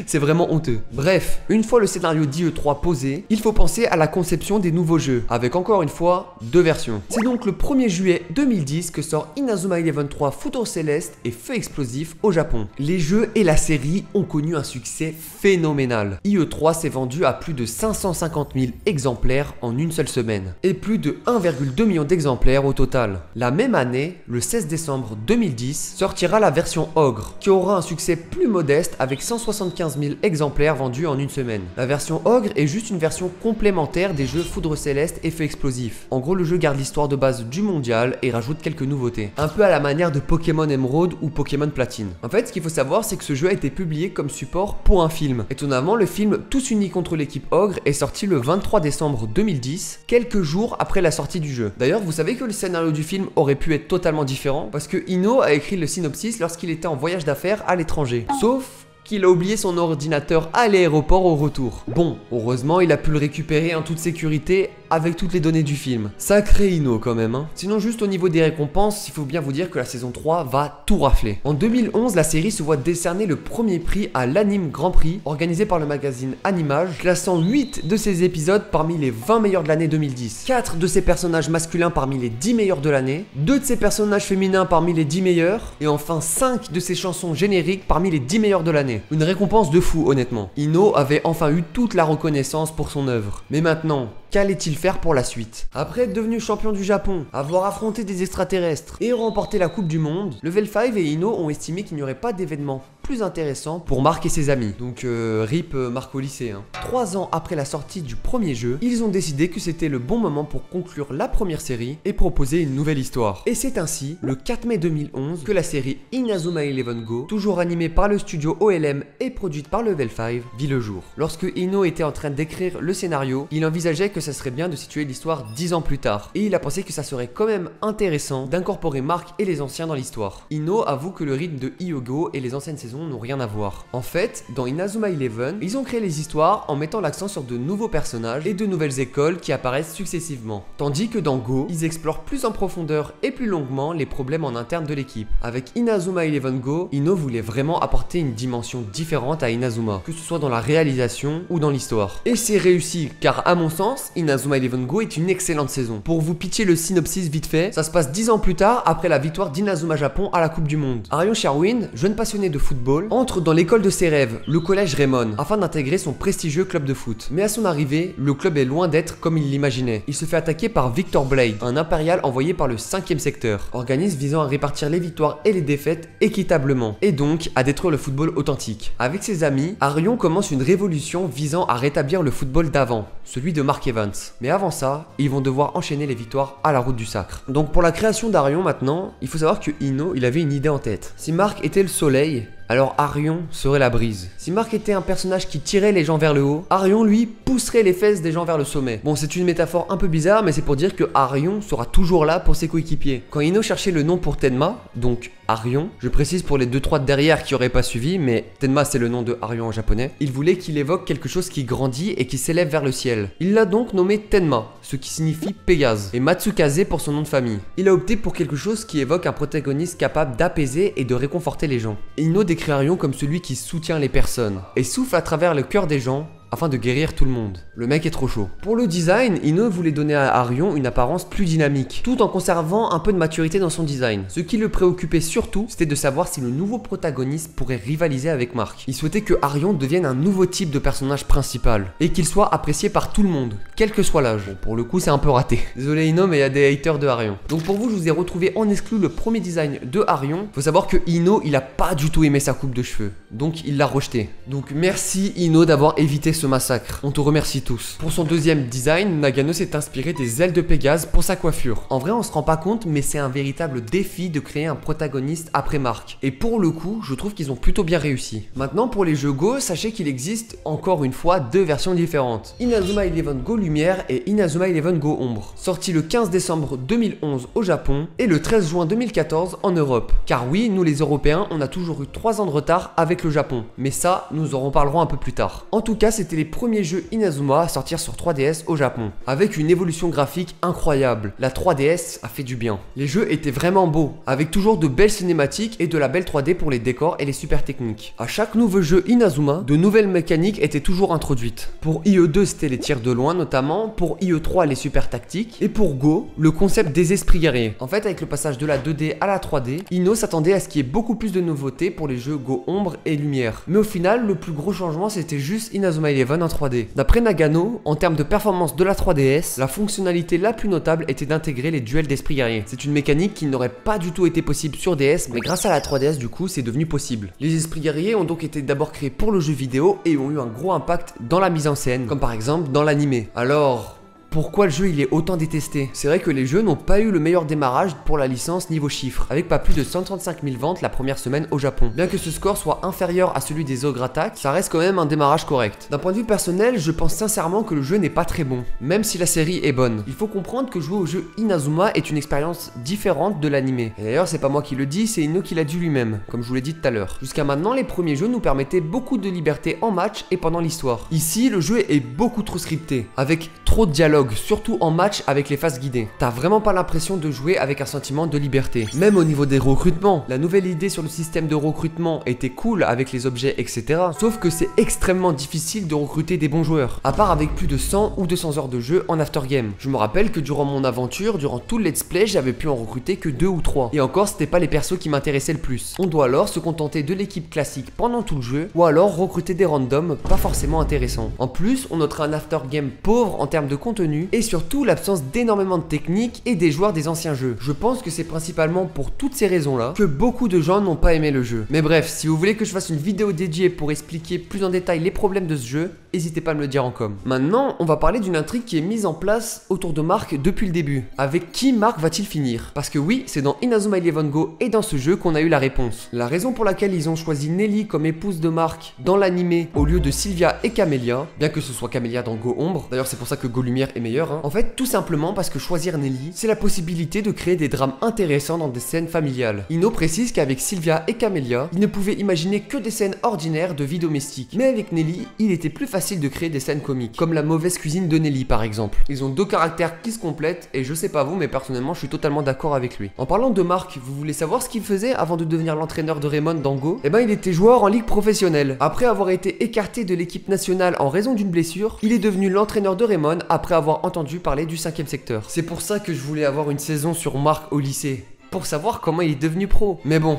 C'est vraiment honteux. Bref, une fois le scénario d'IE3 posé, il faut penser à la conception des nouveaux jeux, avec encore une fois 2 versions. C'est donc le 1er juillet 2010 que sort Inazuma Eleven 3 Foudre Céleste et Feu Explosif au Japon. Les jeux et la série ont connu un succès phénoménal. IE3 s'est vendu à plus de 550 000 exemplaires en une seule semaine, et plus de 1,2 million d'exemplaires au total. La même année, le 16 décembre 2010, sortira la version Ogre, qui aura un succès plus modeste avec 175 000 exemplaires vendus en une semaine. La version Ogre est juste une version version complémentaire des jeux Foudre Céleste et Feu Explosif. En gros, le jeu garde l'histoire de base du mondial et rajoute quelques nouveautés. Un peu à la manière de Pokémon Emerald ou Pokémon Platine. En fait, ce qu'il faut savoir, c'est que ce jeu a été publié comme support pour un film. Étonnamment, le film Tous unis contre l'équipe Ogre est sorti le 23 décembre 2010, quelques jours après la sortie du jeu. D'ailleurs, vous savez que le scénario du film aurait pu être totalement différent parce que Ino a écrit le synopsis lorsqu'il était en voyage d'affaires à l'étranger. Sauf qu'il a oublié son ordinateur à l'aéroport au retour. Bon, heureusement, il a pu le récupérer en toute sécurité avec toutes les données du film. Sacré Ino quand même, hein. Sinon, juste au niveau des récompenses, il faut bien vous dire que la saison 3 va tout rafler. En 2011, la série se voit décerner le premier prix à l'Anime Grand Prix, organisé par le magazine Animage, classant 8 de ses épisodes parmi les 20 meilleurs de l'année 2010, 4 de ses personnages masculins parmi les 10 meilleurs de l'année, 2 de ses personnages féminins parmi les 10 meilleurs, et enfin 5 de ses chansons génériques parmi les 10 meilleurs de l'année. Une récompense de fou, honnêtement. Ino avait enfin eu toute la reconnaissance pour son œuvre. Mais maintenant, qu'allait-il faire pour la suite? Après être devenu champion du Japon, avoir affronté des extraterrestres et remporté la Coupe du Monde, Level 5 et Ino ont estimé qu'il n'y aurait pas d'événement plus intéressant pour Marc et ses amis. Donc RIP Marc au lycée. 3 ans après la sortie du premier jeu, ils ont décidé que c'était le bon moment pour conclure la première série et proposer une nouvelle histoire. Et c'est ainsi, le 4 mai 2011, que la série Inazuma Eleven Go, toujours animée par le studio OLM et produite par Level 5, vit le jour. Lorsque Ino était en train d'écrire le scénario, il envisageait que ça serait bien de situer l'histoire 10 ans plus tard. Et il a pensé que ça serait quand même intéressant d'incorporer Marc et les anciens dans l'histoire. Ino avoue que le rythme de Hyogo et les anciennes saisons n'ont rien à voir. En fait, dans Inazuma Eleven, ils ont créé les histoires en mettant l'accent sur de nouveaux personnages et de nouvelles écoles qui apparaissent successivement. Tandis que dans Go, ils explorent plus en profondeur et plus longuement les problèmes en interne de l'équipe. Avec Inazuma Eleven Go, Ino voulait vraiment apporter une dimension différente à Inazuma, que ce soit dans la réalisation ou dans l'histoire. Et c'est réussi, car à mon sens, Inazuma Eleven Go est une excellente saison. Pour vous pitcher le synopsis vite fait, ça se passe 10 ans plus tard après la victoire d'Inazuma Japon à la Coupe du Monde. Arion Sherwin, jeune passionné de football, entre dans l'école de ses rêves, le collège Raymond, afin d'intégrer son prestigieux club de foot. Mais à son arrivée, le club est loin d'être comme il l'imaginait. Il se fait attaquer par Victor Blade, un impérial envoyé par le 5e secteur, organisme visant à répartir les victoires et les défaites équitablement, et donc à détruire le football authentique. Avec ses amis, Arion commence une révolution visant à rétablir le football d'avant, celui de Mark Evans. Mais avant ça, ils vont devoir enchaîner les victoires à la route du sacre. Donc pour la création d'Arion maintenant, il faut savoir que Ino, il avait une idée en tête. Si Mark était le soleil, alors Arion serait la brise. Si Marc était un personnage qui tirait les gens vers le haut, Arion lui pousserait les fesses des gens vers le sommet. Bon, c'est une métaphore un peu bizarre, mais c'est pour dire que Arion sera toujours là pour ses coéquipiers. Quand Ino cherchait le nom pour Tenma, donc Arion, je précise pour les 2-3 derrière qui auraient pas suivi, mais Tenma c'est le nom de Arion en japonais, il voulait qu'il évoque quelque chose qui grandit et qui s'élève vers le ciel. Il l'a donc nommé Tenma, ce qui signifie Pégase, et Matsukaze pour son nom de famille. Il a opté pour quelque chose qui évoque un protagoniste capable d'apaiser et de réconforter les gens. Ino décrit Arion comme celui qui soutient les personnes et souffle à travers le cœur des gens afin de guérir tout le monde. Le mec est trop chaud. Pour le design, Ino voulait donner à Arion une apparence plus dynamique, tout en conservant un peu de maturité dans son design. Ce qui le préoccupait surtout, c'était de savoir si le nouveau protagoniste pourrait rivaliser avec Marc. Il souhaitait que Arion devienne un nouveau type de personnage principal, et qu'il soit apprécié par tout le monde, quel que soit l'âge. Bon, pour le coup, c'est un peu raté. Désolé Ino, mais il y a des haters de Arion. Donc pour vous, je vous ai retrouvé en exclu le premier design de Arion. Faut savoir que Ino, il a pas du tout aimé sa coupe de cheveux, donc il l'a rejeté. Donc merci Ino d'avoir évité ce massacre. On te remercie tous. Pour son deuxième design, Nagano s'est inspiré des ailes de Pégase pour sa coiffure. En vrai, on se rend pas compte, mais c'est un véritable défi de créer un protagoniste après Marc. Et pour le coup, je trouve qu'ils ont plutôt bien réussi. Maintenant, pour les jeux Go, sachez qu'il existe encore une fois 2 versions différentes. Inazuma Eleven Go Lumière et Inazuma Eleven Go Ombre. Sortis le 15 décembre 2011 au Japon et le 13 juin 2014 en Europe. Car oui, nous les Européens, on a toujours eu 3 ans de retard avec le Japon. Mais ça, nous en reparlerons un peu plus tard. En tout cas, c'était les premiers jeux Inazuma à sortir sur 3DS au Japon, avec une évolution graphique incroyable. La 3DS a fait du bien. Les jeux étaient vraiment beaux, avec toujours de belles cinématiques et de la belle 3D pour les décors et les super techniques. À chaque nouveau jeu Inazuma, de nouvelles mécaniques étaient toujours introduites. Pour IE2, c'était les tirs de loin notamment, pour IE3, les super tactiques, et pour Go, le concept des esprits guerriers. En fait, avec le passage de la 2D à la 3D, Ino s'attendait à ce qu'il y ait beaucoup plus de nouveautés pour les jeux Go Ombre et Lumière. Mais au final, le plus gros changement, c'était juste Inazuma Eleven Eleven en 3D. D'après Nagano, en termes de performance de la 3DS, la fonctionnalité la plus notable était d'intégrer les duels d'esprit guerrier. C'est une mécanique qui n'aurait pas du tout été possible sur DS, mais grâce à la 3DS du coup c'est devenu possible. Les esprits guerriers ont donc été d'abord créés pour le jeu vidéo et ont eu un gros impact dans la mise en scène, comme par exemple dans l'animé. Alors... pourquoi le jeu il est autant détesté? C'est vrai que les jeux n'ont pas eu le meilleur démarrage pour la licence niveau chiffres, avec pas plus de 135 000 ventes la première semaine au Japon. Bien que ce score soit inférieur à celui des Ogre Attack, ça reste quand même un démarrage correct. D'un point de vue personnel, je pense sincèrement que le jeu n'est pas très bon, même si la série est bonne. Il faut comprendre que jouer au jeu Inazuma est une expérience différente de l'animé. Et d'ailleurs c'est pas moi qui le dis, c'est Ino qui l'a dit lui-même, comme je vous l'ai dit tout à l'heure. Jusqu'à maintenant, les premiers jeux nous permettaient beaucoup de liberté en match et pendant l'histoire. Ici, le jeu est beaucoup trop scripté, avec trop de dialogue, surtout en match avec les phases guidées. T'as vraiment pas l'impression de jouer avec un sentiment de liberté. Même au niveau des recrutements, la nouvelle idée sur le système de recrutement était cool avec les objets etc. Sauf que c'est extrêmement difficile de recruter des bons joueurs, à part avec plus de 100 ou 200 heures de jeu en aftergame. Je me rappelle que durant mon aventure, durant tout le let's play, j'avais pu en recruter que 2 ou 3. Et encore, c'était pas les persos qui m'intéressaient le plus. On doit alors se contenter de l'équipe classique pendant tout le jeu, ou alors recruter des randoms pas forcément intéressants. En plus, on notera un aftergame pauvre en termes de contenu et surtout l'absence d'énormément de techniques et des joueurs des anciens jeux. Je pense que c'est principalement pour toutes ces raisons là que beaucoup de gens n'ont pas aimé le jeu. Mais bref, si vous voulez que je fasse une vidéo dédiée pour expliquer plus en détail les problèmes de ce jeu, n'hésitez pas à me le dire en com. Maintenant, on va parler d'une intrigue qui est mise en place autour de Mark depuis le début. Avec qui Mark va-t-il finir? Parce que oui, c'est dans Inazuma Eleven Go et dans ce jeu qu'on a eu la réponse. La raison pour laquelle ils ont choisi Nelly comme épouse de Mark dans l'animé au lieu de Sylvia et Camélia, bien que ce soit Camélia dans Go Ombre, d'ailleurs c'est pour ça que Go Lumière est meilleur, hein. En fait, tout simplement parce que choisir Nelly, c'est la possibilité de créer des drames intéressants dans des scènes familiales. Ino précise qu'avec Sylvia et Camélia, il ne pouvait imaginer que des scènes ordinaires de vie domestique. Mais avec Nelly, il était plus facile de créer des scènes comiques, comme la mauvaise cuisine de Nelly par exemple. Ils ont deux caractères qui se complètent et je sais pas vous, mais personnellement je suis totalement d'accord avec lui. En parlant de Mark, vous voulez savoir ce qu'il faisait avant de devenir l'entraîneur de Raymond dans Go? Eh ben il était joueur en ligue professionnelle. Après avoir été écarté de l'équipe nationale en raison d'une blessure, il est devenu l'entraîneur de Raymond après avoir entendu parler du 5e secteur. C'est pour ça que je voulais avoir une saison sur Mark au lycée, pour savoir comment il est devenu pro. Mais bon,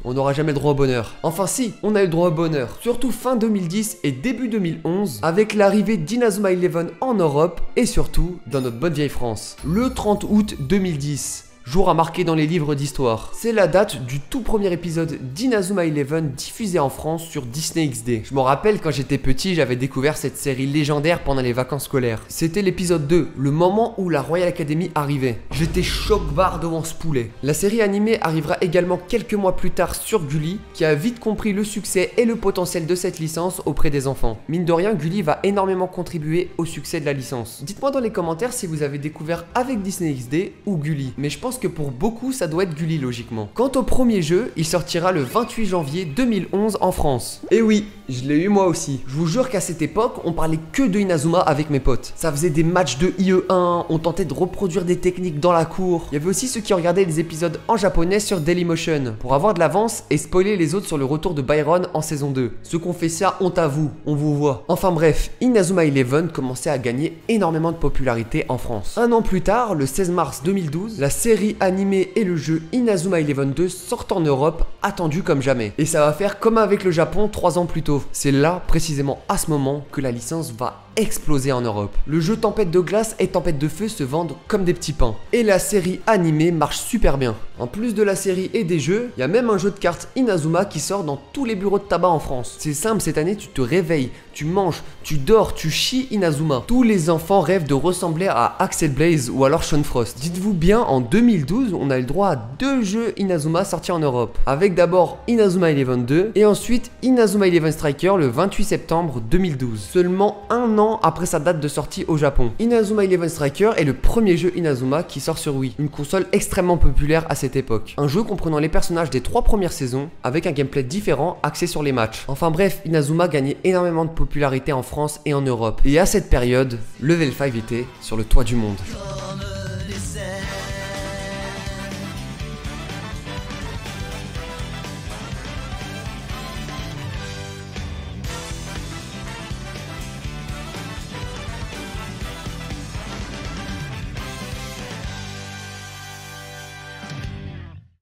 on n'aura jamais le droit au bonheur. Enfin si, on a eu le droit au bonheur. Surtout fin 2010 et début 2011, avec l'arrivée d'Inazuma Eleven en Europe et surtout dans notre bonne vieille France. Le 30 août 2010. Jour à marquer dans les livres d'histoire. C'est la date du tout premier épisode d'Inazuma Eleven diffusé en France sur Disney XD. Je me rappelle quand j'étais petit, j'avais découvert cette série légendaire pendant les vacances scolaires. C'était l'épisode 2, le moment où la Royal Academy arrivait. J'étais choc-barre devant ce poulet. La série animée arrivera également quelques mois plus tard sur Gulli, qui a vite compris le succès et le potentiel de cette licence auprès des enfants. Mine de rien, Gulli va énormément contribuer au succès de la licence. Dites-moi dans les commentaires si vous avez découvert avec Disney XD ou Gulli, mais je pense que pour beaucoup ça doit être Gulli logiquement. Quant au premier jeu, il sortira le 28 janvier 2011 en France. Et oui, je l'ai eu moi aussi. Je vous jure qu'à cette époque, on parlait que de Inazuma avec mes potes. Ça faisait des matchs de IE1, on tentait de reproduire des techniques dans la cour. Il y avait aussi ceux qui regardaient les épisodes en japonais sur Dailymotion pour avoir de l'avance et spoiler les autres sur le retour de Byron en saison 2. Ceux qu'on fait ça, honte à vous, on vous voit. Enfin bref, Inazuma Eleven commençait à gagner énormément de popularité en France. Un an plus tard, le 16 mars 2012, la série animé et le jeu Inazuma Eleven 2 sortent en Europe, attendu comme jamais. Et ça va faire comme avec le Japon 3 ans plus tôt. C'est là, précisément à ce moment, que la licence va exploser en Europe. Le jeu Tempête de glace et Tempête de feu se vendent comme des petits pains. Et la série animée marche super bien. En plus de la série et des jeux, il y a même un jeu de cartes Inazuma qui sort dans tous les bureaux de tabac en France. C'est simple, cette année tu te réveilles, tu manges, tu dors, tu chies Inazuma. Tous les enfants rêvent de ressembler à Axel Blaze ou alors Sean Frost. Dites-vous bien, en 2012, on a eu le droit à 2 jeux Inazuma sortis en Europe. Avec d'abord Inazuma Eleven 2 et ensuite Inazuma Eleven Striker le 28 septembre 2012. Seulement un an après sa date de sortie au Japon. Inazuma Eleven Striker est le premier jeu Inazuma qui sort sur Wii, une console extrêmement populaire à cette époque. Un jeu comprenant les personnages des 3 premières saisons, avec un gameplay différent axé sur les matchs. Enfin bref, Inazuma gagnait énormément de popularité en France et en Europe. Et à cette période, Level 5 était sur le toit du monde.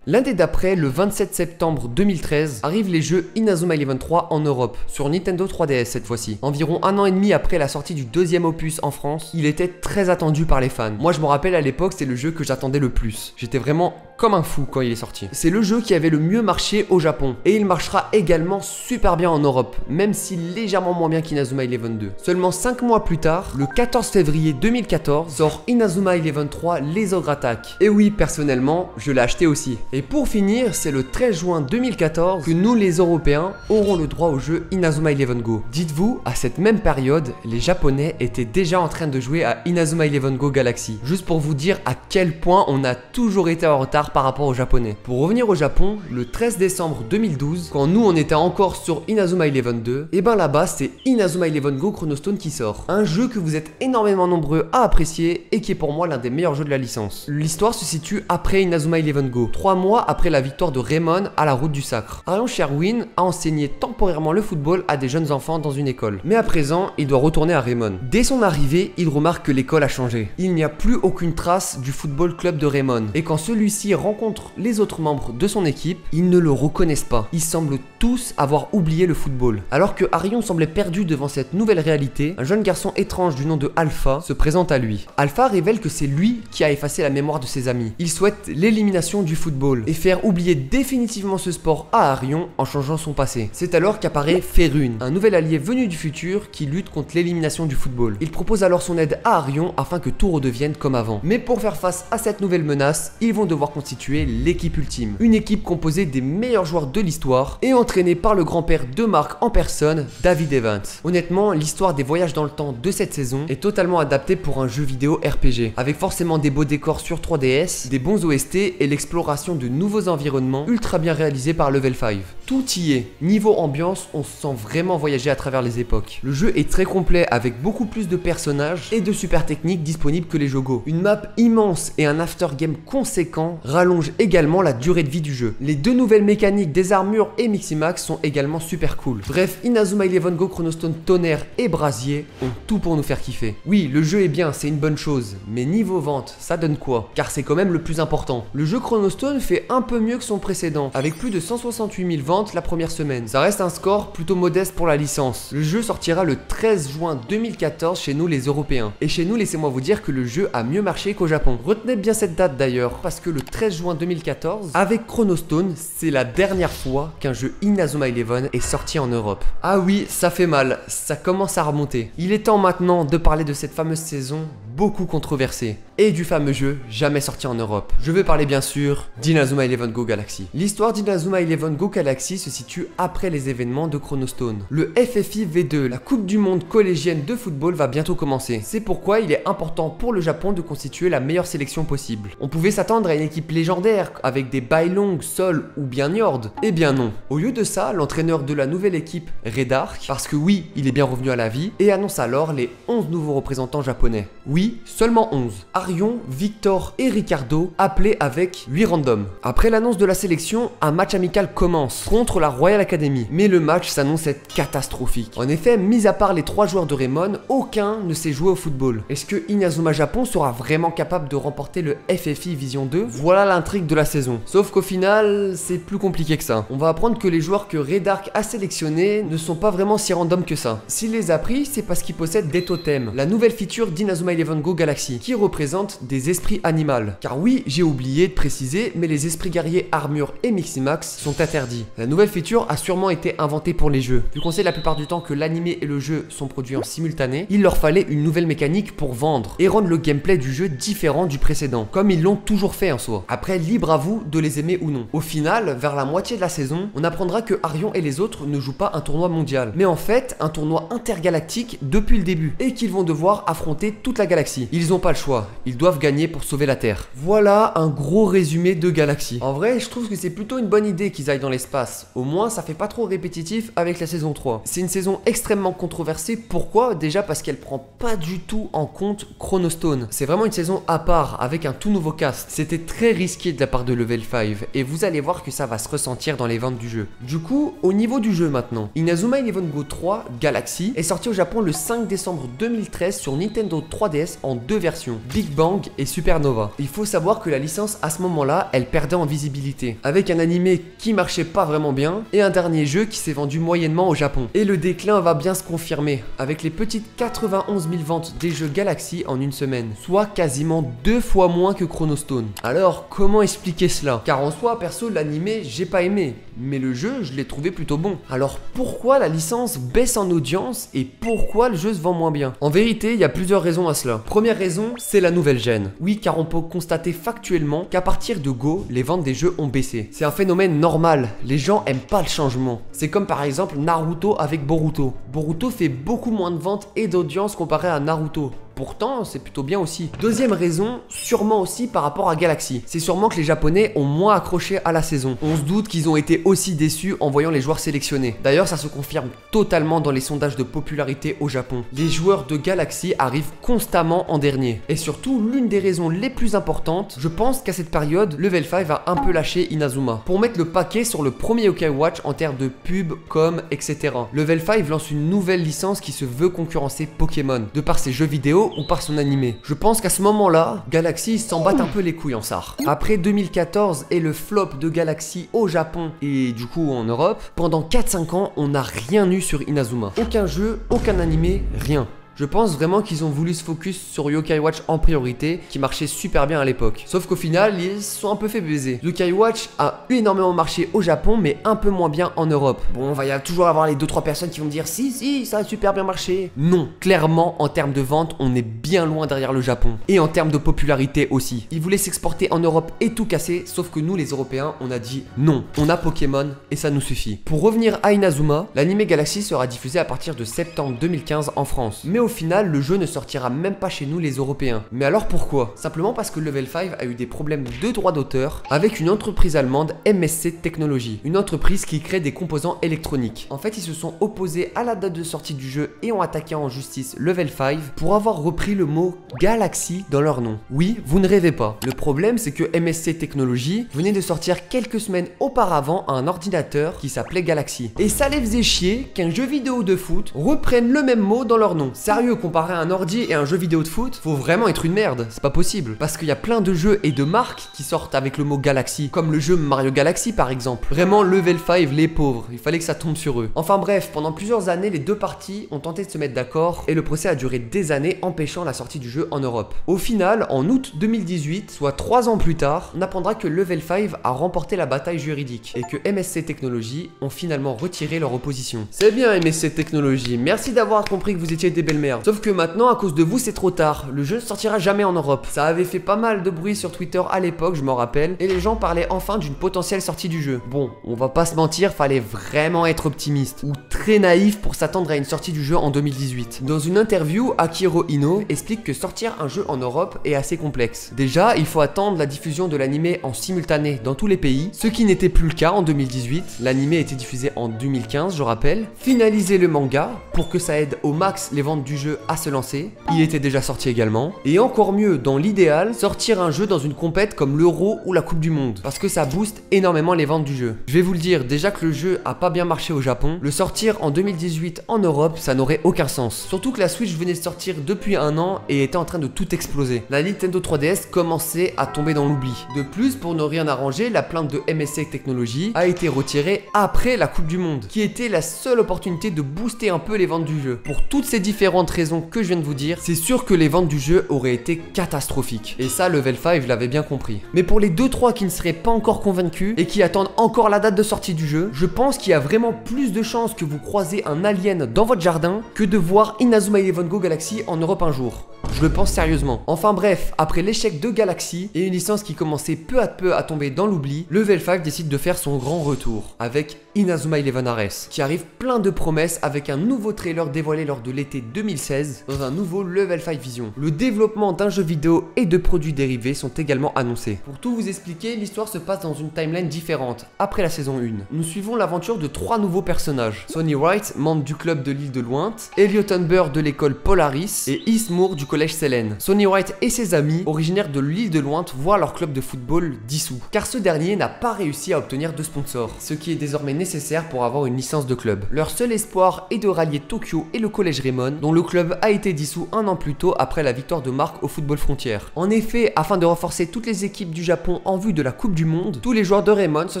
L'année d'après, le 27 septembre 2013, arrivent les jeux Inazuma Eleven 3 en Europe, sur Nintendo 3DS cette fois-ci. Environ un an et demi après la sortie du deuxième opus en France, il était très attendu par les fans. Moi je me rappelle à l'époque, c'est le jeu que j'attendais le plus. J'étais vraiment comme un fou quand il est sorti. C'est le jeu qui avait le mieux marché au Japon, et il marchera également super bien en Europe, même si légèrement moins bien qu'Inazuma Eleven 2. Seulement 5 mois plus tard, le 14 février 2014, sort Inazuma Eleven 3 Les Ogres Attack. Et oui, personnellement, je l'ai acheté aussi. Et pour finir, c'est le 13 juin 2014 que nous les Européens aurons le droit au jeu Inazuma Eleven Go. Dites-vous, à cette même période, les Japonais étaient déjà en train de jouer à Inazuma Eleven Go Galaxy. Juste pour vous dire à quel point on a toujours été en retard par rapport aux Japonais. Pour revenir au Japon, le 13 décembre 2012, quand nous on était encore sur Inazuma Eleven 2, et ben là-bas c'est Inazuma Eleven Go Chronostone qui sort. Un jeu que vous êtes énormément nombreux à apprécier et qui est pour moi l'un des meilleurs jeux de la licence. L'histoire se situe après Inazuma Eleven Go, 3 mois après la victoire de Raymond à la route du sacre. Arion Sherwin a enseigné temporairement le football à des jeunes enfants dans une école. Mais à présent, il doit retourner à Raymond. Dès son arrivée, il remarque que l'école a changé. Il n'y a plus aucune trace du football club de Raymond. Et quand celui-ci rencontre les autres membres de son équipe, ils ne le reconnaissent pas. Ils semblent tous avoir oublié le football. Alors que Arion semblait perdu devant cette nouvelle réalité, un jeune garçon étrange du nom de Alpha se présente à lui. Alpha révèle que c'est lui qui a effacé la mémoire de ses amis. Il souhaite l'élimination du football et faire oublier définitivement ce sport à Arion en changeant son passé. C'est alors qu'apparaît Ferune, un nouvel allié venu du futur qui lutte contre l'élimination du football. Il propose alors son aide à Arion afin que tout redevienne comme avant. Mais pour faire face à cette nouvelle menace, ils vont devoir constituer l'équipe ultime. Une équipe composée des meilleurs joueurs de l'histoire et entraînée par le grand-père de Mark en personne, David Evans. Honnêtement, l'histoire des voyages dans le temps de cette saison est totalement adaptée pour un jeu vidéo RPG, avec forcément des beaux décors sur 3DS, des bons OST et l'exploration de nouveaux environnements ultra bien réalisés par Level 5. Tout y est. Niveau ambiance, on se sent vraiment voyager à travers les époques. Le jeu est très complet avec beaucoup plus de personnages et de super techniques disponibles que les jeux Go. Une map immense et un aftergame conséquent rallongent également la durée de vie du jeu. Les deux nouvelles mécaniques des armures et Miximax sont également super cool. Bref, Inazuma Eleven Go Chronostone Tonnerre et Brasier ont tout pour nous faire kiffer. Oui, le jeu est bien, c'est une bonne chose, mais niveau vente, ça donne quoi? Car c'est quand même le plus important. Le jeu Chronostone fait un peu mieux que son précédent, avec plus de 168 000 ventes la première semaine. Ça reste un score plutôt modeste pour la licence. Le jeu sortira le 13 juin 2014 chez nous les Européens. Et chez nous, laissez-moi vous dire que le jeu a mieux marché qu'au Japon. Retenez bien cette date d'ailleurs, parce que le 13 juin 2014, avec Chronostone, c'est la dernière fois qu'un jeu Inazuma Eleven est sorti en Europe. Ah oui, ça fait mal, ça commence à remonter. Il est temps maintenant de parler de cette fameuse saison beaucoup controversée et du fameux jeu jamais sorti en Europe. Je veux parler bien sûr d'Inazuma Eleven Go Galaxy. L'histoire d'Inazuma Eleven Go Galaxy se situe après les événements de Chronostone. Le FFI V2, la Coupe du Monde collégienne de football, va bientôt commencer. C'est pourquoi il est important pour le Japon de constituer la meilleure sélection possible. On pouvait s'attendre à une équipe légendaire avec des Bailong, Sol ou bien Njord. Eh bien non. Au lieu de ça, l'entraîneur de la nouvelle équipe, Redark, parce que oui, il est bien revenu à la vie, et annonce alors les 11 nouveaux représentants japonais. Oui, seulement 11. Arion, Victor et Ricardo appelés avec 8 randoms. Après l'annonce de la sélection, un match amical commence contre la Royal Academy. Mais le match s'annonce être catastrophique. En effet, mis à part les 3 joueurs de Raymond, aucun ne sait jouer au football. Est-ce que Inazuma Japon sera vraiment capable de remporter le FFI Vision 2? Voilà l'intrigue de la saison. Sauf qu'au final, c'est plus compliqué que ça. On va apprendre que les joueurs que Redark a sélectionnés ne sont pas vraiment si random que ça. S'il les a pris, c'est parce qu'ils possèdent des totems, la nouvelle feature d'Inazuma Eleven Go Galaxy, qui représente des esprits animaux. Car oui, j'ai oublié de préciser, mais les esprits guerriers, armure et Miximax sont interdits. La nouvelle feature a sûrement été inventée pour les jeux. Vu qu'on sait la plupart du temps que l'animé et le jeu sont produits en simultané, il leur fallait une nouvelle mécanique pour vendre et rendre le gameplay du jeu différent du précédent, comme ils l'ont toujours fait en soi. Après, libre à vous de les aimer ou non. Au final, vers la moitié de la saison, on apprendra que Arion et les autres ne jouent pas un tournoi mondial, mais en fait un tournoi intergalactique depuis le début, et qu'ils vont devoir affronter toute la galaxie. Ils n'ont pas le choix, ils doivent gagner pour sauver la Terre. Voilà un gros résumé de Galaxy. En vrai, je trouve que c'est plutôt une bonne idée qu'ils aillent dans l'espace. Au moins, ça fait pas trop répétitif avec la saison 3. C'est une saison extrêmement controversée. Pourquoi? Déjà parce qu'elle prend pas du tout en compte Chronostone. C'est vraiment une saison à part, avec un tout nouveau cast. C'était très risqué de la part de Level 5, et vous allez voir que ça va se ressentir dans les ventes du jeu. Du coup, au niveau du jeu maintenant, Inazuma Eleven Go 3 Galaxy est sorti au Japon le 5 décembre 2013 sur Nintendo 3DS 3DS en deux versions, Big Bang et Supernova. Il faut savoir que la licence à ce moment-là, elle perdait en visibilité, avec un animé qui marchait pas vraiment bien et un dernier jeu qui s'est vendu moyennement au Japon. Et le déclin va bien se confirmer, avec les petites 91 000 ventes des jeux Galaxy en une semaine, soit quasiment 2 fois moins que Chrono Stone. Alors comment expliquer cela? Car en soi, perso, l'animé j'ai pas aimé, mais le jeu je l'ai trouvé plutôt bon. Alors pourquoi la licence baisse en audience et pourquoi le jeu se vend moins bien? En vérité, il y a plusieurs raisons à cela. Première raison, c'est la nouvelle gêne. Oui, car on peut constater factuellement qu'à partir de Go, les ventes des jeux ont baissé. C'est un phénomène normal, les gens aiment pas le changement. C'est comme par exemple Naruto avec Boruto. Boruto fait beaucoup moins de ventes et d'audience comparé à Naruto. Pourtant, c'est plutôt bien aussi. Deuxième raison, sûrement aussi par rapport à Galaxy. C'est sûrement que les Japonais ont moins accroché à la saison. On se doute qu'ils ont été aussi déçus en voyant les joueurs sélectionnés. D'ailleurs, ça se confirme totalement dans les sondages de popularité au Japon. Les joueurs de Galaxy arrivent constamment en dernier. Et surtout, l'une des raisons les plus importantes, je pense qu'à cette période, Level 5 a un peu lâché Inazuma pour mettre le paquet sur le premier Yokai Watch en termes de pub, com, etc. Level 5 lance une nouvelle licence qui se veut concurrencer Pokémon, de par ses jeux vidéo ou par son animé. Je pense qu'à ce moment-là, Galaxy s'en battent un peu les couilles en SAR. Après 2014 et le flop de Galaxy au Japon et du coup en Europe, pendant 4-5 ans, on n'a rien eu sur Inazuma. Aucun jeu, aucun animé, rien. Je pense vraiment qu'ils ont voulu se focus sur Yokai Watch en priorité, qui marchait super bien à l'époque. Sauf qu'au final, ils se sont un peu fait baiser. Yokai Watch a énormément marché au Japon, mais un peu moins bien en Europe. Bon, il va y avoir toujours avoir les 2-3 personnes qui vont me dire si, ça a super bien marché. Non, clairement, en termes de vente, on est bien loin derrière le Japon. Et en termes de popularité aussi. Ils voulaient s'exporter en Europe et tout casser, sauf que nous, les Européens, on a dit non. On a Pokémon et ça nous suffit. Pour revenir à Inazuma, l'anime Galaxy sera diffusé à partir de septembre 2015 en France. Mais au final, le jeu ne sortira même pas chez nous les Européens. Mais alors pourquoi? Simplement parce que Level 5 a eu des problèmes de droit d'auteur avec une entreprise allemande, MSC Technology, une entreprise qui crée des composants électroniques. En fait, ils se sont opposés à la date de sortie du jeu et ont attaqué en justice Level 5 pour avoir repris le mot Galaxy dans leur nom. Oui, vous ne rêvez pas. Le problème, c'est que MSC Technology venait de sortir quelques semaines auparavant un ordinateur qui s'appelait Galaxy. Et ça les faisait chier qu'un jeu vidéo de foot reprenne le même mot dans leur nom. Sérieux, comparer un ordi et un jeu vidéo de foot, faut vraiment être une merde, c'est pas possible. Parce qu'il y a plein de jeux et de marques qui sortent avec le mot Galaxy, comme le jeu Mario Galaxy par exemple. Vraiment, Level 5, les pauvres, il fallait que ça tombe sur eux. Enfin bref, pendant plusieurs années, les deux parties ont tenté de se mettre d'accord et le procès a duré des années, empêchant la sortie du jeu en Europe. Au final, en août 2018, soit 3 ans plus tard, on apprendra que Level 5 a remporté la bataille juridique et que MSC Technology ont finalement retiré leur opposition. C'est bien MSC Technology, merci d'avoir compris que vous étiez des belles merdes. Sauf que maintenant, à cause de vous, c'est trop tard. Le jeu ne sortira jamais en Europe. Ça avait fait pas mal de bruit sur Twitter à l'époque, je m'en rappelle, et les gens parlaient enfin d'une potentielle sortie du jeu. Bon, on va pas se mentir, fallait vraiment être optimiste ou très naïf pour s'attendre à une sortie du jeu en 2018. Dans une interview, Akihiro Ino explique que sortir un jeu en Europe est assez complexe. Déjà, il faut attendre la diffusion de l'animé en simultané dans tous les pays, ce qui n'était plus le cas en 2018. L'animé était diffusé en 2015, je rappelle. Finaliser le manga pour que ça aide au max les ventes du jeu à se lancer. Il était déjà sorti également. Et encore mieux, dans l'idéal, sortir un jeu dans une compète comme l'Euro ou la Coupe du Monde, parce que ça booste énormément les ventes du jeu. Je vais vous le dire, déjà que le jeu a pas bien marché au Japon, le sortir en 2018 en Europe, ça n'aurait aucun sens. Surtout que la Switch venait de sortir depuis un an et était en train de tout exploser. La Nintendo 3DS commençait à tomber dans l'oubli. De plus, pour ne rien arranger, la plainte de MSC Technology a été retirée après la Coupe du Monde, qui était la seule opportunité de booster un peu les ventes du jeu. Pour toutes ces différentes raisons que je viens de vous dire, c'est sûr que les ventes du jeu auraient été catastrophiques. Et ça, Level 5 l'avait bien compris. Mais pour les 2-3 qui ne seraient pas encore convaincus et qui attendent encore la date de sortie du jeu, je pense qu'il y a vraiment plus de chances que vous croisez un alien dans votre jardin que de voir Inazuma Eleven Go Galaxy en Europe un jour. Je le pense sérieusement. Enfin bref, après l'échec de Galaxy et une licence qui commençait peu à peu à tomber dans l'oubli, Level 5 décide de faire son grand retour avec Inazuma Eleven Ares, qui arrive plein de promesses avec un nouveau trailer dévoilé lors de l'été 2016 dans un nouveau Level 5 Vision. Le développement d'un jeu vidéo et de produits dérivés sont également annoncés. Pour tout vous expliquer, l'histoire se passe dans une timeline différente, après la saison 1. Nous suivons l'aventure de 3 nouveaux personnages. Sonny Wright, membre du club de l'île de Lointe, Elliot Humber de l'école Polaris et East Moore du collège Selene. Sonny Wright et ses amis, originaires de l'île de Lointe, voient leur club de football dissous, car ce dernier n'a pas réussi à obtenir de sponsor, ce qui est désormais nécessaire pour avoir une licence de club. Leur seul espoir est de rallier Tokyo et le collège Raymond, dont le le club a été dissous un an plus tôt après la victoire de Mark au Football Frontières. En effet, afin de renforcer toutes les équipes du Japon en vue de la Coupe du Monde, tous les joueurs de Raymond se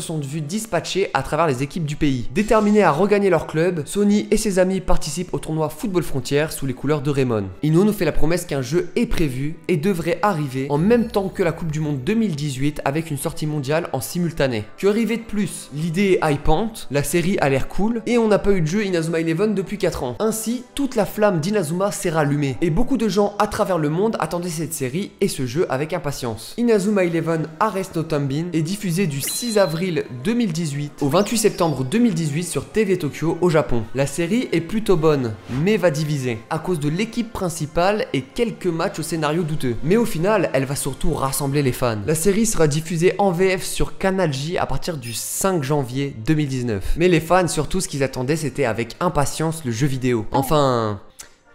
sont vus dispatchés à travers les équipes du pays. Déterminés à regagner leur club, Sony et ses amis participent au tournoi Football Frontières sous les couleurs de Raymond. Ino nous fait la promesse qu'un jeu est prévu et devrait arriver en même temps que la Coupe du Monde 2018 avec une sortie mondiale en simultané. Que rêver de plus? L'idée est hypante, la série a l'air cool et on n'a pas eu de jeu Inazuma Eleven depuis 4 ans. Ainsi, toute la flamme d'Inazuma s'est rallumée et beaucoup de gens à travers le monde attendaient cette série et ce jeu avec impatience. Inazuma Eleven Ares no Tanbin est diffusé du 6 avril 2018 au 28 septembre 2018 sur TV Tokyo au Japon. La série est plutôt bonne, mais va diviser à cause de l'équipe principale et quelques matchs au scénario douteux. Mais au final, elle va surtout rassembler les fans. La série sera diffusée en VF sur Canal J à partir du 5 janvier 2019. Mais les fans, surtout ce qu'ils attendaient, c'était avec impatience le jeu vidéo. Enfin...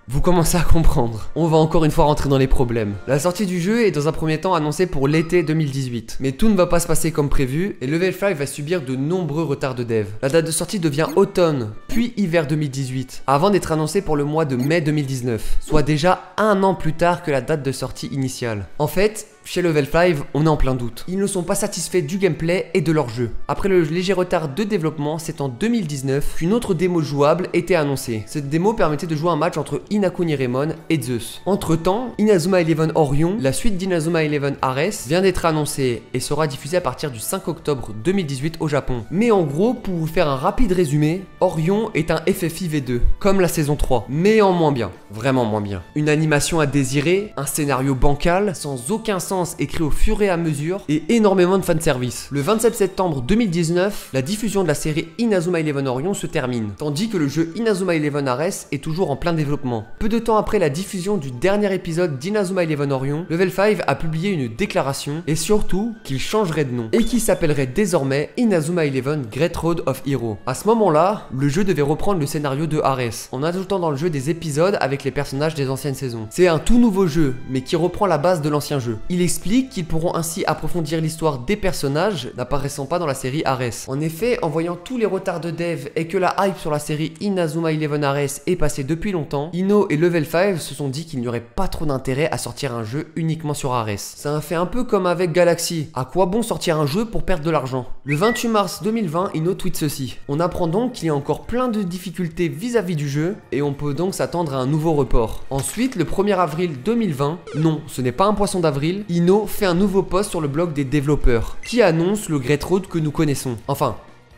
vous commencez à comprendre. On va encore une fois rentrer dans les problèmes. La sortie du jeu est dans un premier temps annoncée pour l'été 2018. Mais tout ne va pas se passer comme prévu et Level 5 va subir de nombreux retards de dev. La date de sortie devient automne, puis hiver 2018, avant d'être annoncée pour le mois de mai 2019, soit déjà un an plus tard que la date de sortie initiale. En fait, chez Level 5, on est en plein doute. Ils ne sont pas satisfaits du gameplay et de leur jeu. Après le léger retard de développement, c'est en 2019 qu'une autre démo jouable était annoncée. Cette démo permettait de jouer un match entre Inakuni Raymond et Zeus. Entre temps, Inazuma Eleven Orion, la suite d'Inazuma Eleven Ares, vient d'être annoncée et sera diffusée à partir du 5 octobre 2018 au Japon. Mais en gros, pour vous faire un rapide résumé, Orion est un FFI V2, comme la saison 3, mais en moins bien, vraiment moins bien. Une animation à désirer, un scénario bancal, sans aucun sens écrit au fur et à mesure et énormément de fanservice. Le 27 septembre 2019, la diffusion de la série Inazuma Eleven Orion se termine, tandis que le jeu Inazuma Eleven Ares est toujours en plein développement. Peu de temps après la diffusion du dernier épisode d'Inazuma Eleven Orion, Level 5 a publié une déclaration et surtout qu'il changerait de nom et qui s'appellerait désormais Inazuma Eleven Great Road of Hero. À ce moment-là, le jeu devait reprendre le scénario de Ares en ajoutant dans le jeu des épisodes avec les personnages des anciennes saisons. C'est un tout nouveau jeu, mais qui reprend la base de l'ancien jeu. Il explique qu'ils pourront ainsi approfondir l'histoire des personnages n'apparaissant pas dans la série Ares. En effet, en voyant tous les retards de dev et que la hype sur la série Inazuma Eleven Ares est passée depuis longtemps, Ino et Level 5 se sont dit qu'il n'y aurait pas trop d'intérêt à sortir un jeu uniquement sur Ares. Ça a fait un peu comme avec Galaxy. À quoi bon sortir un jeu pour perdre de l'argent? Le 28 mars 2020, Ino tweet ceci. On apprend donc qu'il y a encore plein de difficultés vis-à-vis du jeu et on peut donc s'attendre à un nouveau report. Ensuite, le 1er avril 2020, non, ce n'est pas un poisson d'avril, Ino fait un nouveau post sur le blog des développeurs qui annonce le Great Road que nous connaissons. Enfin,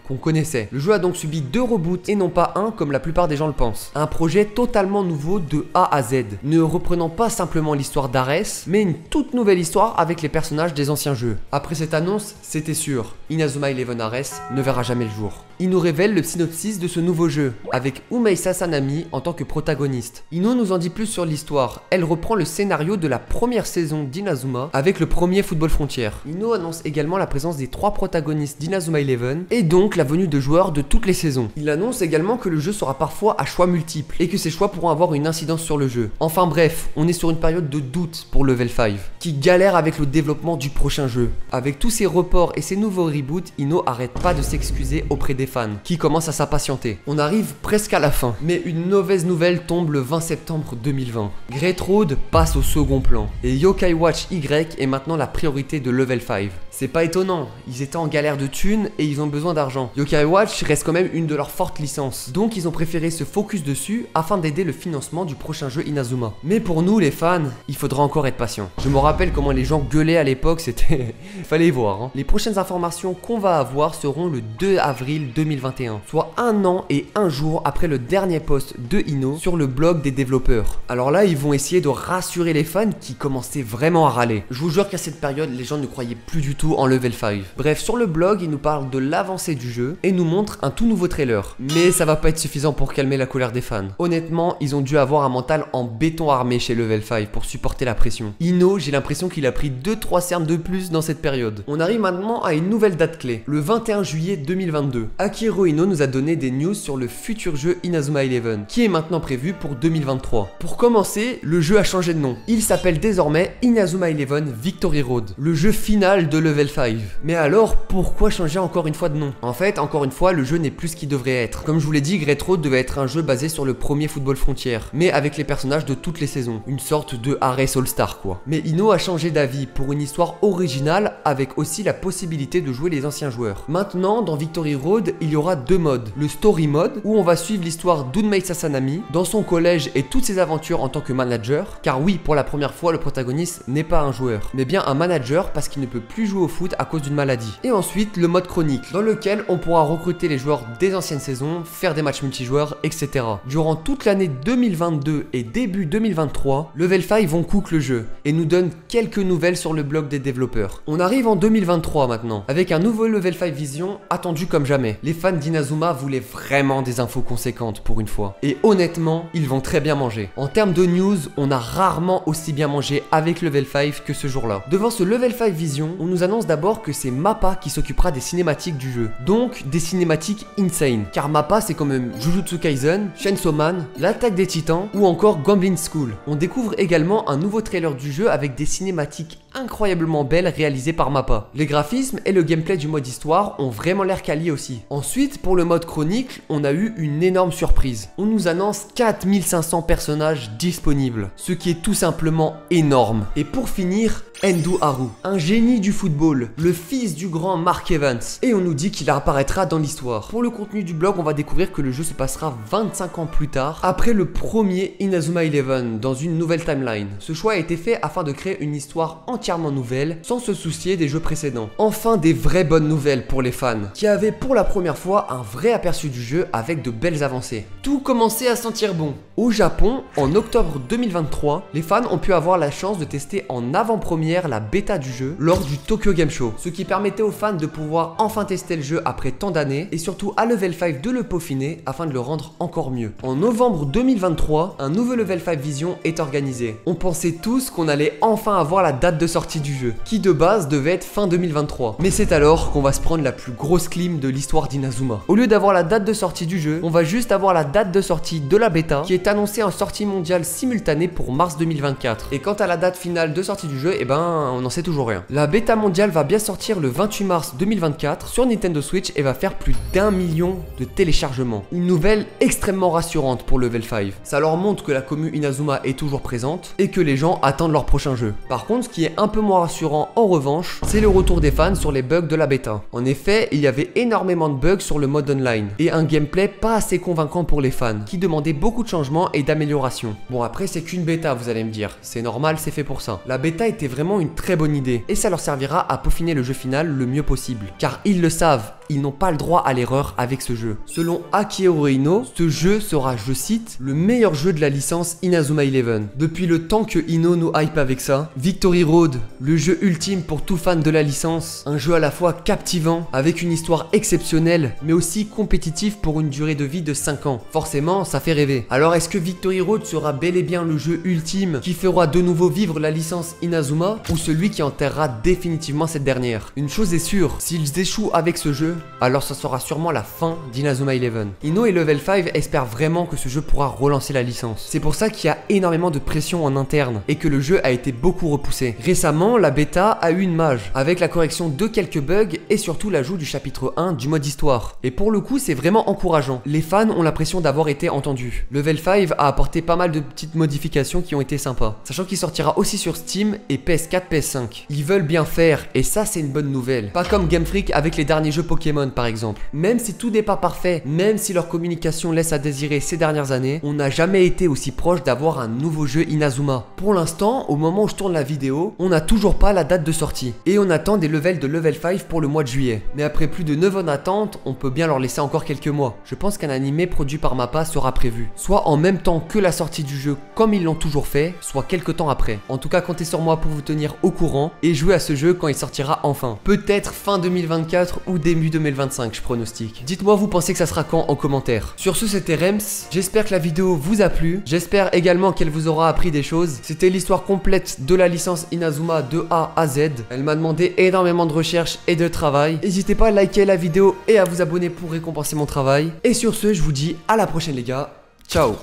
qu'on connaissait. Le jeu a donc subi 2 reboots et non pas un comme la plupart des gens le pensent. Un projet totalement nouveau de A à Z, ne reprenant pas simplement l'histoire d'Ares, mais une toute nouvelle histoire avec les personnages des anciens jeux. Après cette annonce, c'était sûr, Inazuma Eleven Ares ne verra jamais le jour. Il nous révèle le synopsis de ce nouveau jeu, avec Umeisa Sanami en tant que protagoniste. Ino nous en dit plus sur l'histoire. Elle reprend le scénario de la première saison d'Inazuma avec le premier Football Frontières. Ino annonce également la présence des 3 protagonistes d'Inazuma Eleven et donc la venue de joueurs de toutes les saisons. Il annonce également que le jeu sera parfois à choix multiples et que ces choix pourront avoir une incidence sur le jeu. Enfin bref, on est sur une période de doute pour Level 5, qui galère avec le développement du prochain jeu. Avec tous ces reports et ces nouveaux reboots, Ino arrête pas de s'excuser auprès des fans, qui commencent à s'impatienter. On arrive presque à la fin, mais une mauvaise nouvelle tombe le 20 septembre 2020. Great Road passe au second plan, et Yokai Watch Y est maintenant la priorité de Level 5. C'est pas étonnant, ils étaient en galère de thunes et ils ont besoin d'argent. Yokai Watch reste quand même une de leurs fortes licences, donc ils ont préféré se focus dessus afin d'aider le financement du prochain jeu Inazuma. Mais pour nous les fans, il faudra encore être patient. Je me rappelle comment les gens gueulaient à l'époque, c'était... fallait y voir hein. Les prochaines informations qu'on va avoir seront le 2 avril 2021, soit 1 an et 1 jour après le dernier post de Ino sur le blog des développeurs. Alors là, ils vont essayer de rassurer les fans qui commençaient vraiment à râler. Je vous jure qu'à cette période, les gens ne croyaient plus du tout en Level 5. Bref, sur le blog, ils nous parlent de l'avancée du jeu et nous montrent un tout nouveau trailer. Mais ça va pas être suffisant pour calmer la colère des fans. Honnêtement, ils ont dû avoir un mental en béton armé chez Level 5 pour supporter la pression. Ino, j'ai l'impression qu'il a pris 2-3 cernes de plus dans cette période. On arrive maintenant à une nouvelle date clé, le 21 juillet 2022. À Akihiro Ino nous a donné des news sur le futur jeu Inazuma Eleven, qui est maintenant prévu pour 2023. Pour commencer, le jeu a changé de nom. Il s'appelle désormais Inazuma Eleven Victory Road, le jeu final de Level 5. Mais alors, pourquoi changer encore une fois de nom? En fait, encore une fois, le jeu n'est plus ce qu'il devrait être. Comme je vous l'ai dit, Great Road devait être un jeu basé sur le premier Football Frontier, mais avec les personnages de toutes les saisons. Une sorte de Ares All-Star quoi. Mais Ino a changé d'avis pour une histoire originale avec aussi la possibilité de jouer les anciens joueurs. Maintenant, dans Victory Road, il y aura deux modes. Le Story Mode, où on va suivre l'histoire d'Unmei Sasanami dans son collège et toutes ses aventures en tant que manager. Car oui, pour la première fois, le protagoniste n'est pas un joueur, mais bien un manager parce qu'il ne peut plus jouer au foot à cause d'une maladie. Et ensuite, le mode chronique, dans lequel on pourra recruter les joueurs des anciennes saisons, faire des matchs multijoueurs, etc. Durant toute l'année 2022 et début 2023, Level 5 vont cook le jeu et nous donnent quelques nouvelles sur le blog des développeurs. On arrive en 2023 maintenant, avec un nouveau Level 5 Vision attendu comme jamais. Les fans d'Inazuma voulaient vraiment des infos conséquentes pour une fois. Et honnêtement, ils vont très bien manger. En termes de news, on a rarement aussi bien mangé avec Level 5 que ce jour-là. Devant ce Level 5 Vision, on nous annonce d'abord que c'est Mappa qui s'occupera des cinématiques du jeu. Donc, des cinématiques insane. Car Mappa, c'est quand même Jujutsu Kaisen, Chainsaw Man, l'Attaque des Titans ou encore Goblin School. On découvre également un nouveau trailer du jeu avec des cinématiques incroyablement belles réalisées par Mappa. Les graphismes et le gameplay du mode histoire ont vraiment l'air quali aussi. Ensuite, pour le mode chronique, on a eu une énorme surprise. On nous annonce 4500 personnages disponibles, ce qui est tout simplement énorme. Et pour finir, Endo Haru, un génie du football, le fils du grand Mark Evans. Et on nous dit qu'il apparaîtra dans l'histoire. Pour le contenu du blog, on va découvrir que le jeu se passera 25 ans plus tard, après le premier Inazuma Eleven, dans une nouvelle timeline. Ce choix a été fait afin de créer une histoire entièrement nouvelle, sans se soucier des jeux précédents. Enfin, des vraies bonnes nouvelles pour les fans, qui avaient pour la première fois un vrai aperçu du jeu avec de belles avancées. Tout commençait à sentir bon. Au Japon, en octobre 2023, les fans ont pu avoir la chance de tester en avant-première la bêta du jeu lors du Tokyo Game Show, ce qui permettait aux fans de pouvoir enfin tester le jeu après tant d'années et surtout à Level 5 de le peaufiner afin de le rendre encore mieux. En novembre 2023, un nouveau Level 5 Vision est organisé. On pensait tous qu'on allait enfin avoir la date de sortie du jeu, qui de base devait être fin 2023. Mais c'est alors qu'on va se prendre la plus grosse clim de l'histoire d'Inazuma. Au lieu d'avoir la date de sortie du jeu, on va juste avoir la date de sortie de la bêta qui est annoncée en sortie mondiale simultanée pour mars 2024. Et quant à la date finale de sortie du jeu, eh ben on n'en sait toujours rien. La bêta mondiale va bien sortir le 28 mars 2024 sur Nintendo Switch et va faire plus d'1 million de téléchargements. Une nouvelle extrêmement rassurante pour Level 5. Ça leur montre que la commu Inazuma est toujours présente et que les gens attendent leur prochain jeu. Par contre, ce qui est un peu moins rassurant en revanche, c'est le retour des fans sur les bugs de la bêta. En effet, il y avait énormément de bugs sur le mode online et un gameplay pas assez convaincant pour les fans, qui demandaient beaucoup de changements et d'améliorations. Bon, après c'est qu'une bêta, vous allez me dire, c'est normal, c'est fait pour ça. La bêta était vraiment une très bonne idée et ça leur servira à peaufiner le jeu final le mieux possible, car ils le savent, ils n'ont pas le droit à l'erreur avec ce jeu. Selon Akihiro Ino, ce jeu sera, je cite, le meilleur jeu de la licence Inazuma Eleven. Depuis le temps que Ino nous hype avec ça, Victory Road, le jeu ultime pour tout fan de la licence, un jeu à la fois captivant, avec une histoire exceptionnelle, mais aussi compétitif pour une durée de vie de 5 ans. Forcément, ça fait rêver. Alors est-ce que Victory Road sera bel et bien le jeu ultime qui fera de nouveau vivre la licence Inazuma, ou celui qui enterrera définitivement cette dernière? Une chose est sûre, s'ils échouent avec ce jeu, alors ça sera sûrement la fin d'Inazuma Eleven. Ino et Level 5 espèrent vraiment que ce jeu pourra relancer la licence. C'est pour ça qu'il y a énormément de pression en interne et que le jeu a été beaucoup repoussé. Récemment, la bêta a eu une mage, avec la correction de quelques bugs et surtout l'ajout du chapitre 1 du mode histoire. Et pour le coup, c'est vraiment encourageant. Les fans ont l'impression d'avoir été entendus. Level 5 a apporté pas mal de petites modifications qui ont été sympas, sachant qu'il sortira aussi sur Steam et PS4, PS5. Ils veulent bien faire et ça c'est une bonne nouvelle. Pas comme Game Freak avec les derniers jeux Pokémon par exemple. Même si tout n'est pas parfait, même si leur communication laisse à désirer ces dernières années, on n'a jamais été aussi proche d'avoir un nouveau jeu Inazuma. Pour l'instant, au moment où je tourne la vidéo, on n'a toujours pas la date de sortie et on attend des levels de Level 5 pour le mois de juillet. Mais après plus de 9 ans d'attente, on peut bien leur laisser encore quelques mois. Je pense qu'un animé produit par Mappa sera prévu, soit en même temps que la sortie du jeu comme ils l'ont toujours fait, soit quelques temps après. En tout cas, comptez sur moi pour vous tenir au courant et jouer à ce jeu quand il sortira enfin. Peut-être fin 2024 ou début 2025, je pronostique. Dites-moi, vous pensez que ça sera quand en commentaire. Sur ce, c'était Rems. J'espère que la vidéo vous a plu. J'espère également qu'elle vous aura appris des choses. C'était l'histoire complète de la licence Inazuma de A à Z. Elle m'a demandé énormément de recherche et de travail. N'hésitez pas à liker la vidéo et à vous abonner pour récompenser mon travail. Et sur ce, je vous dis à la prochaine les gars. Ciao.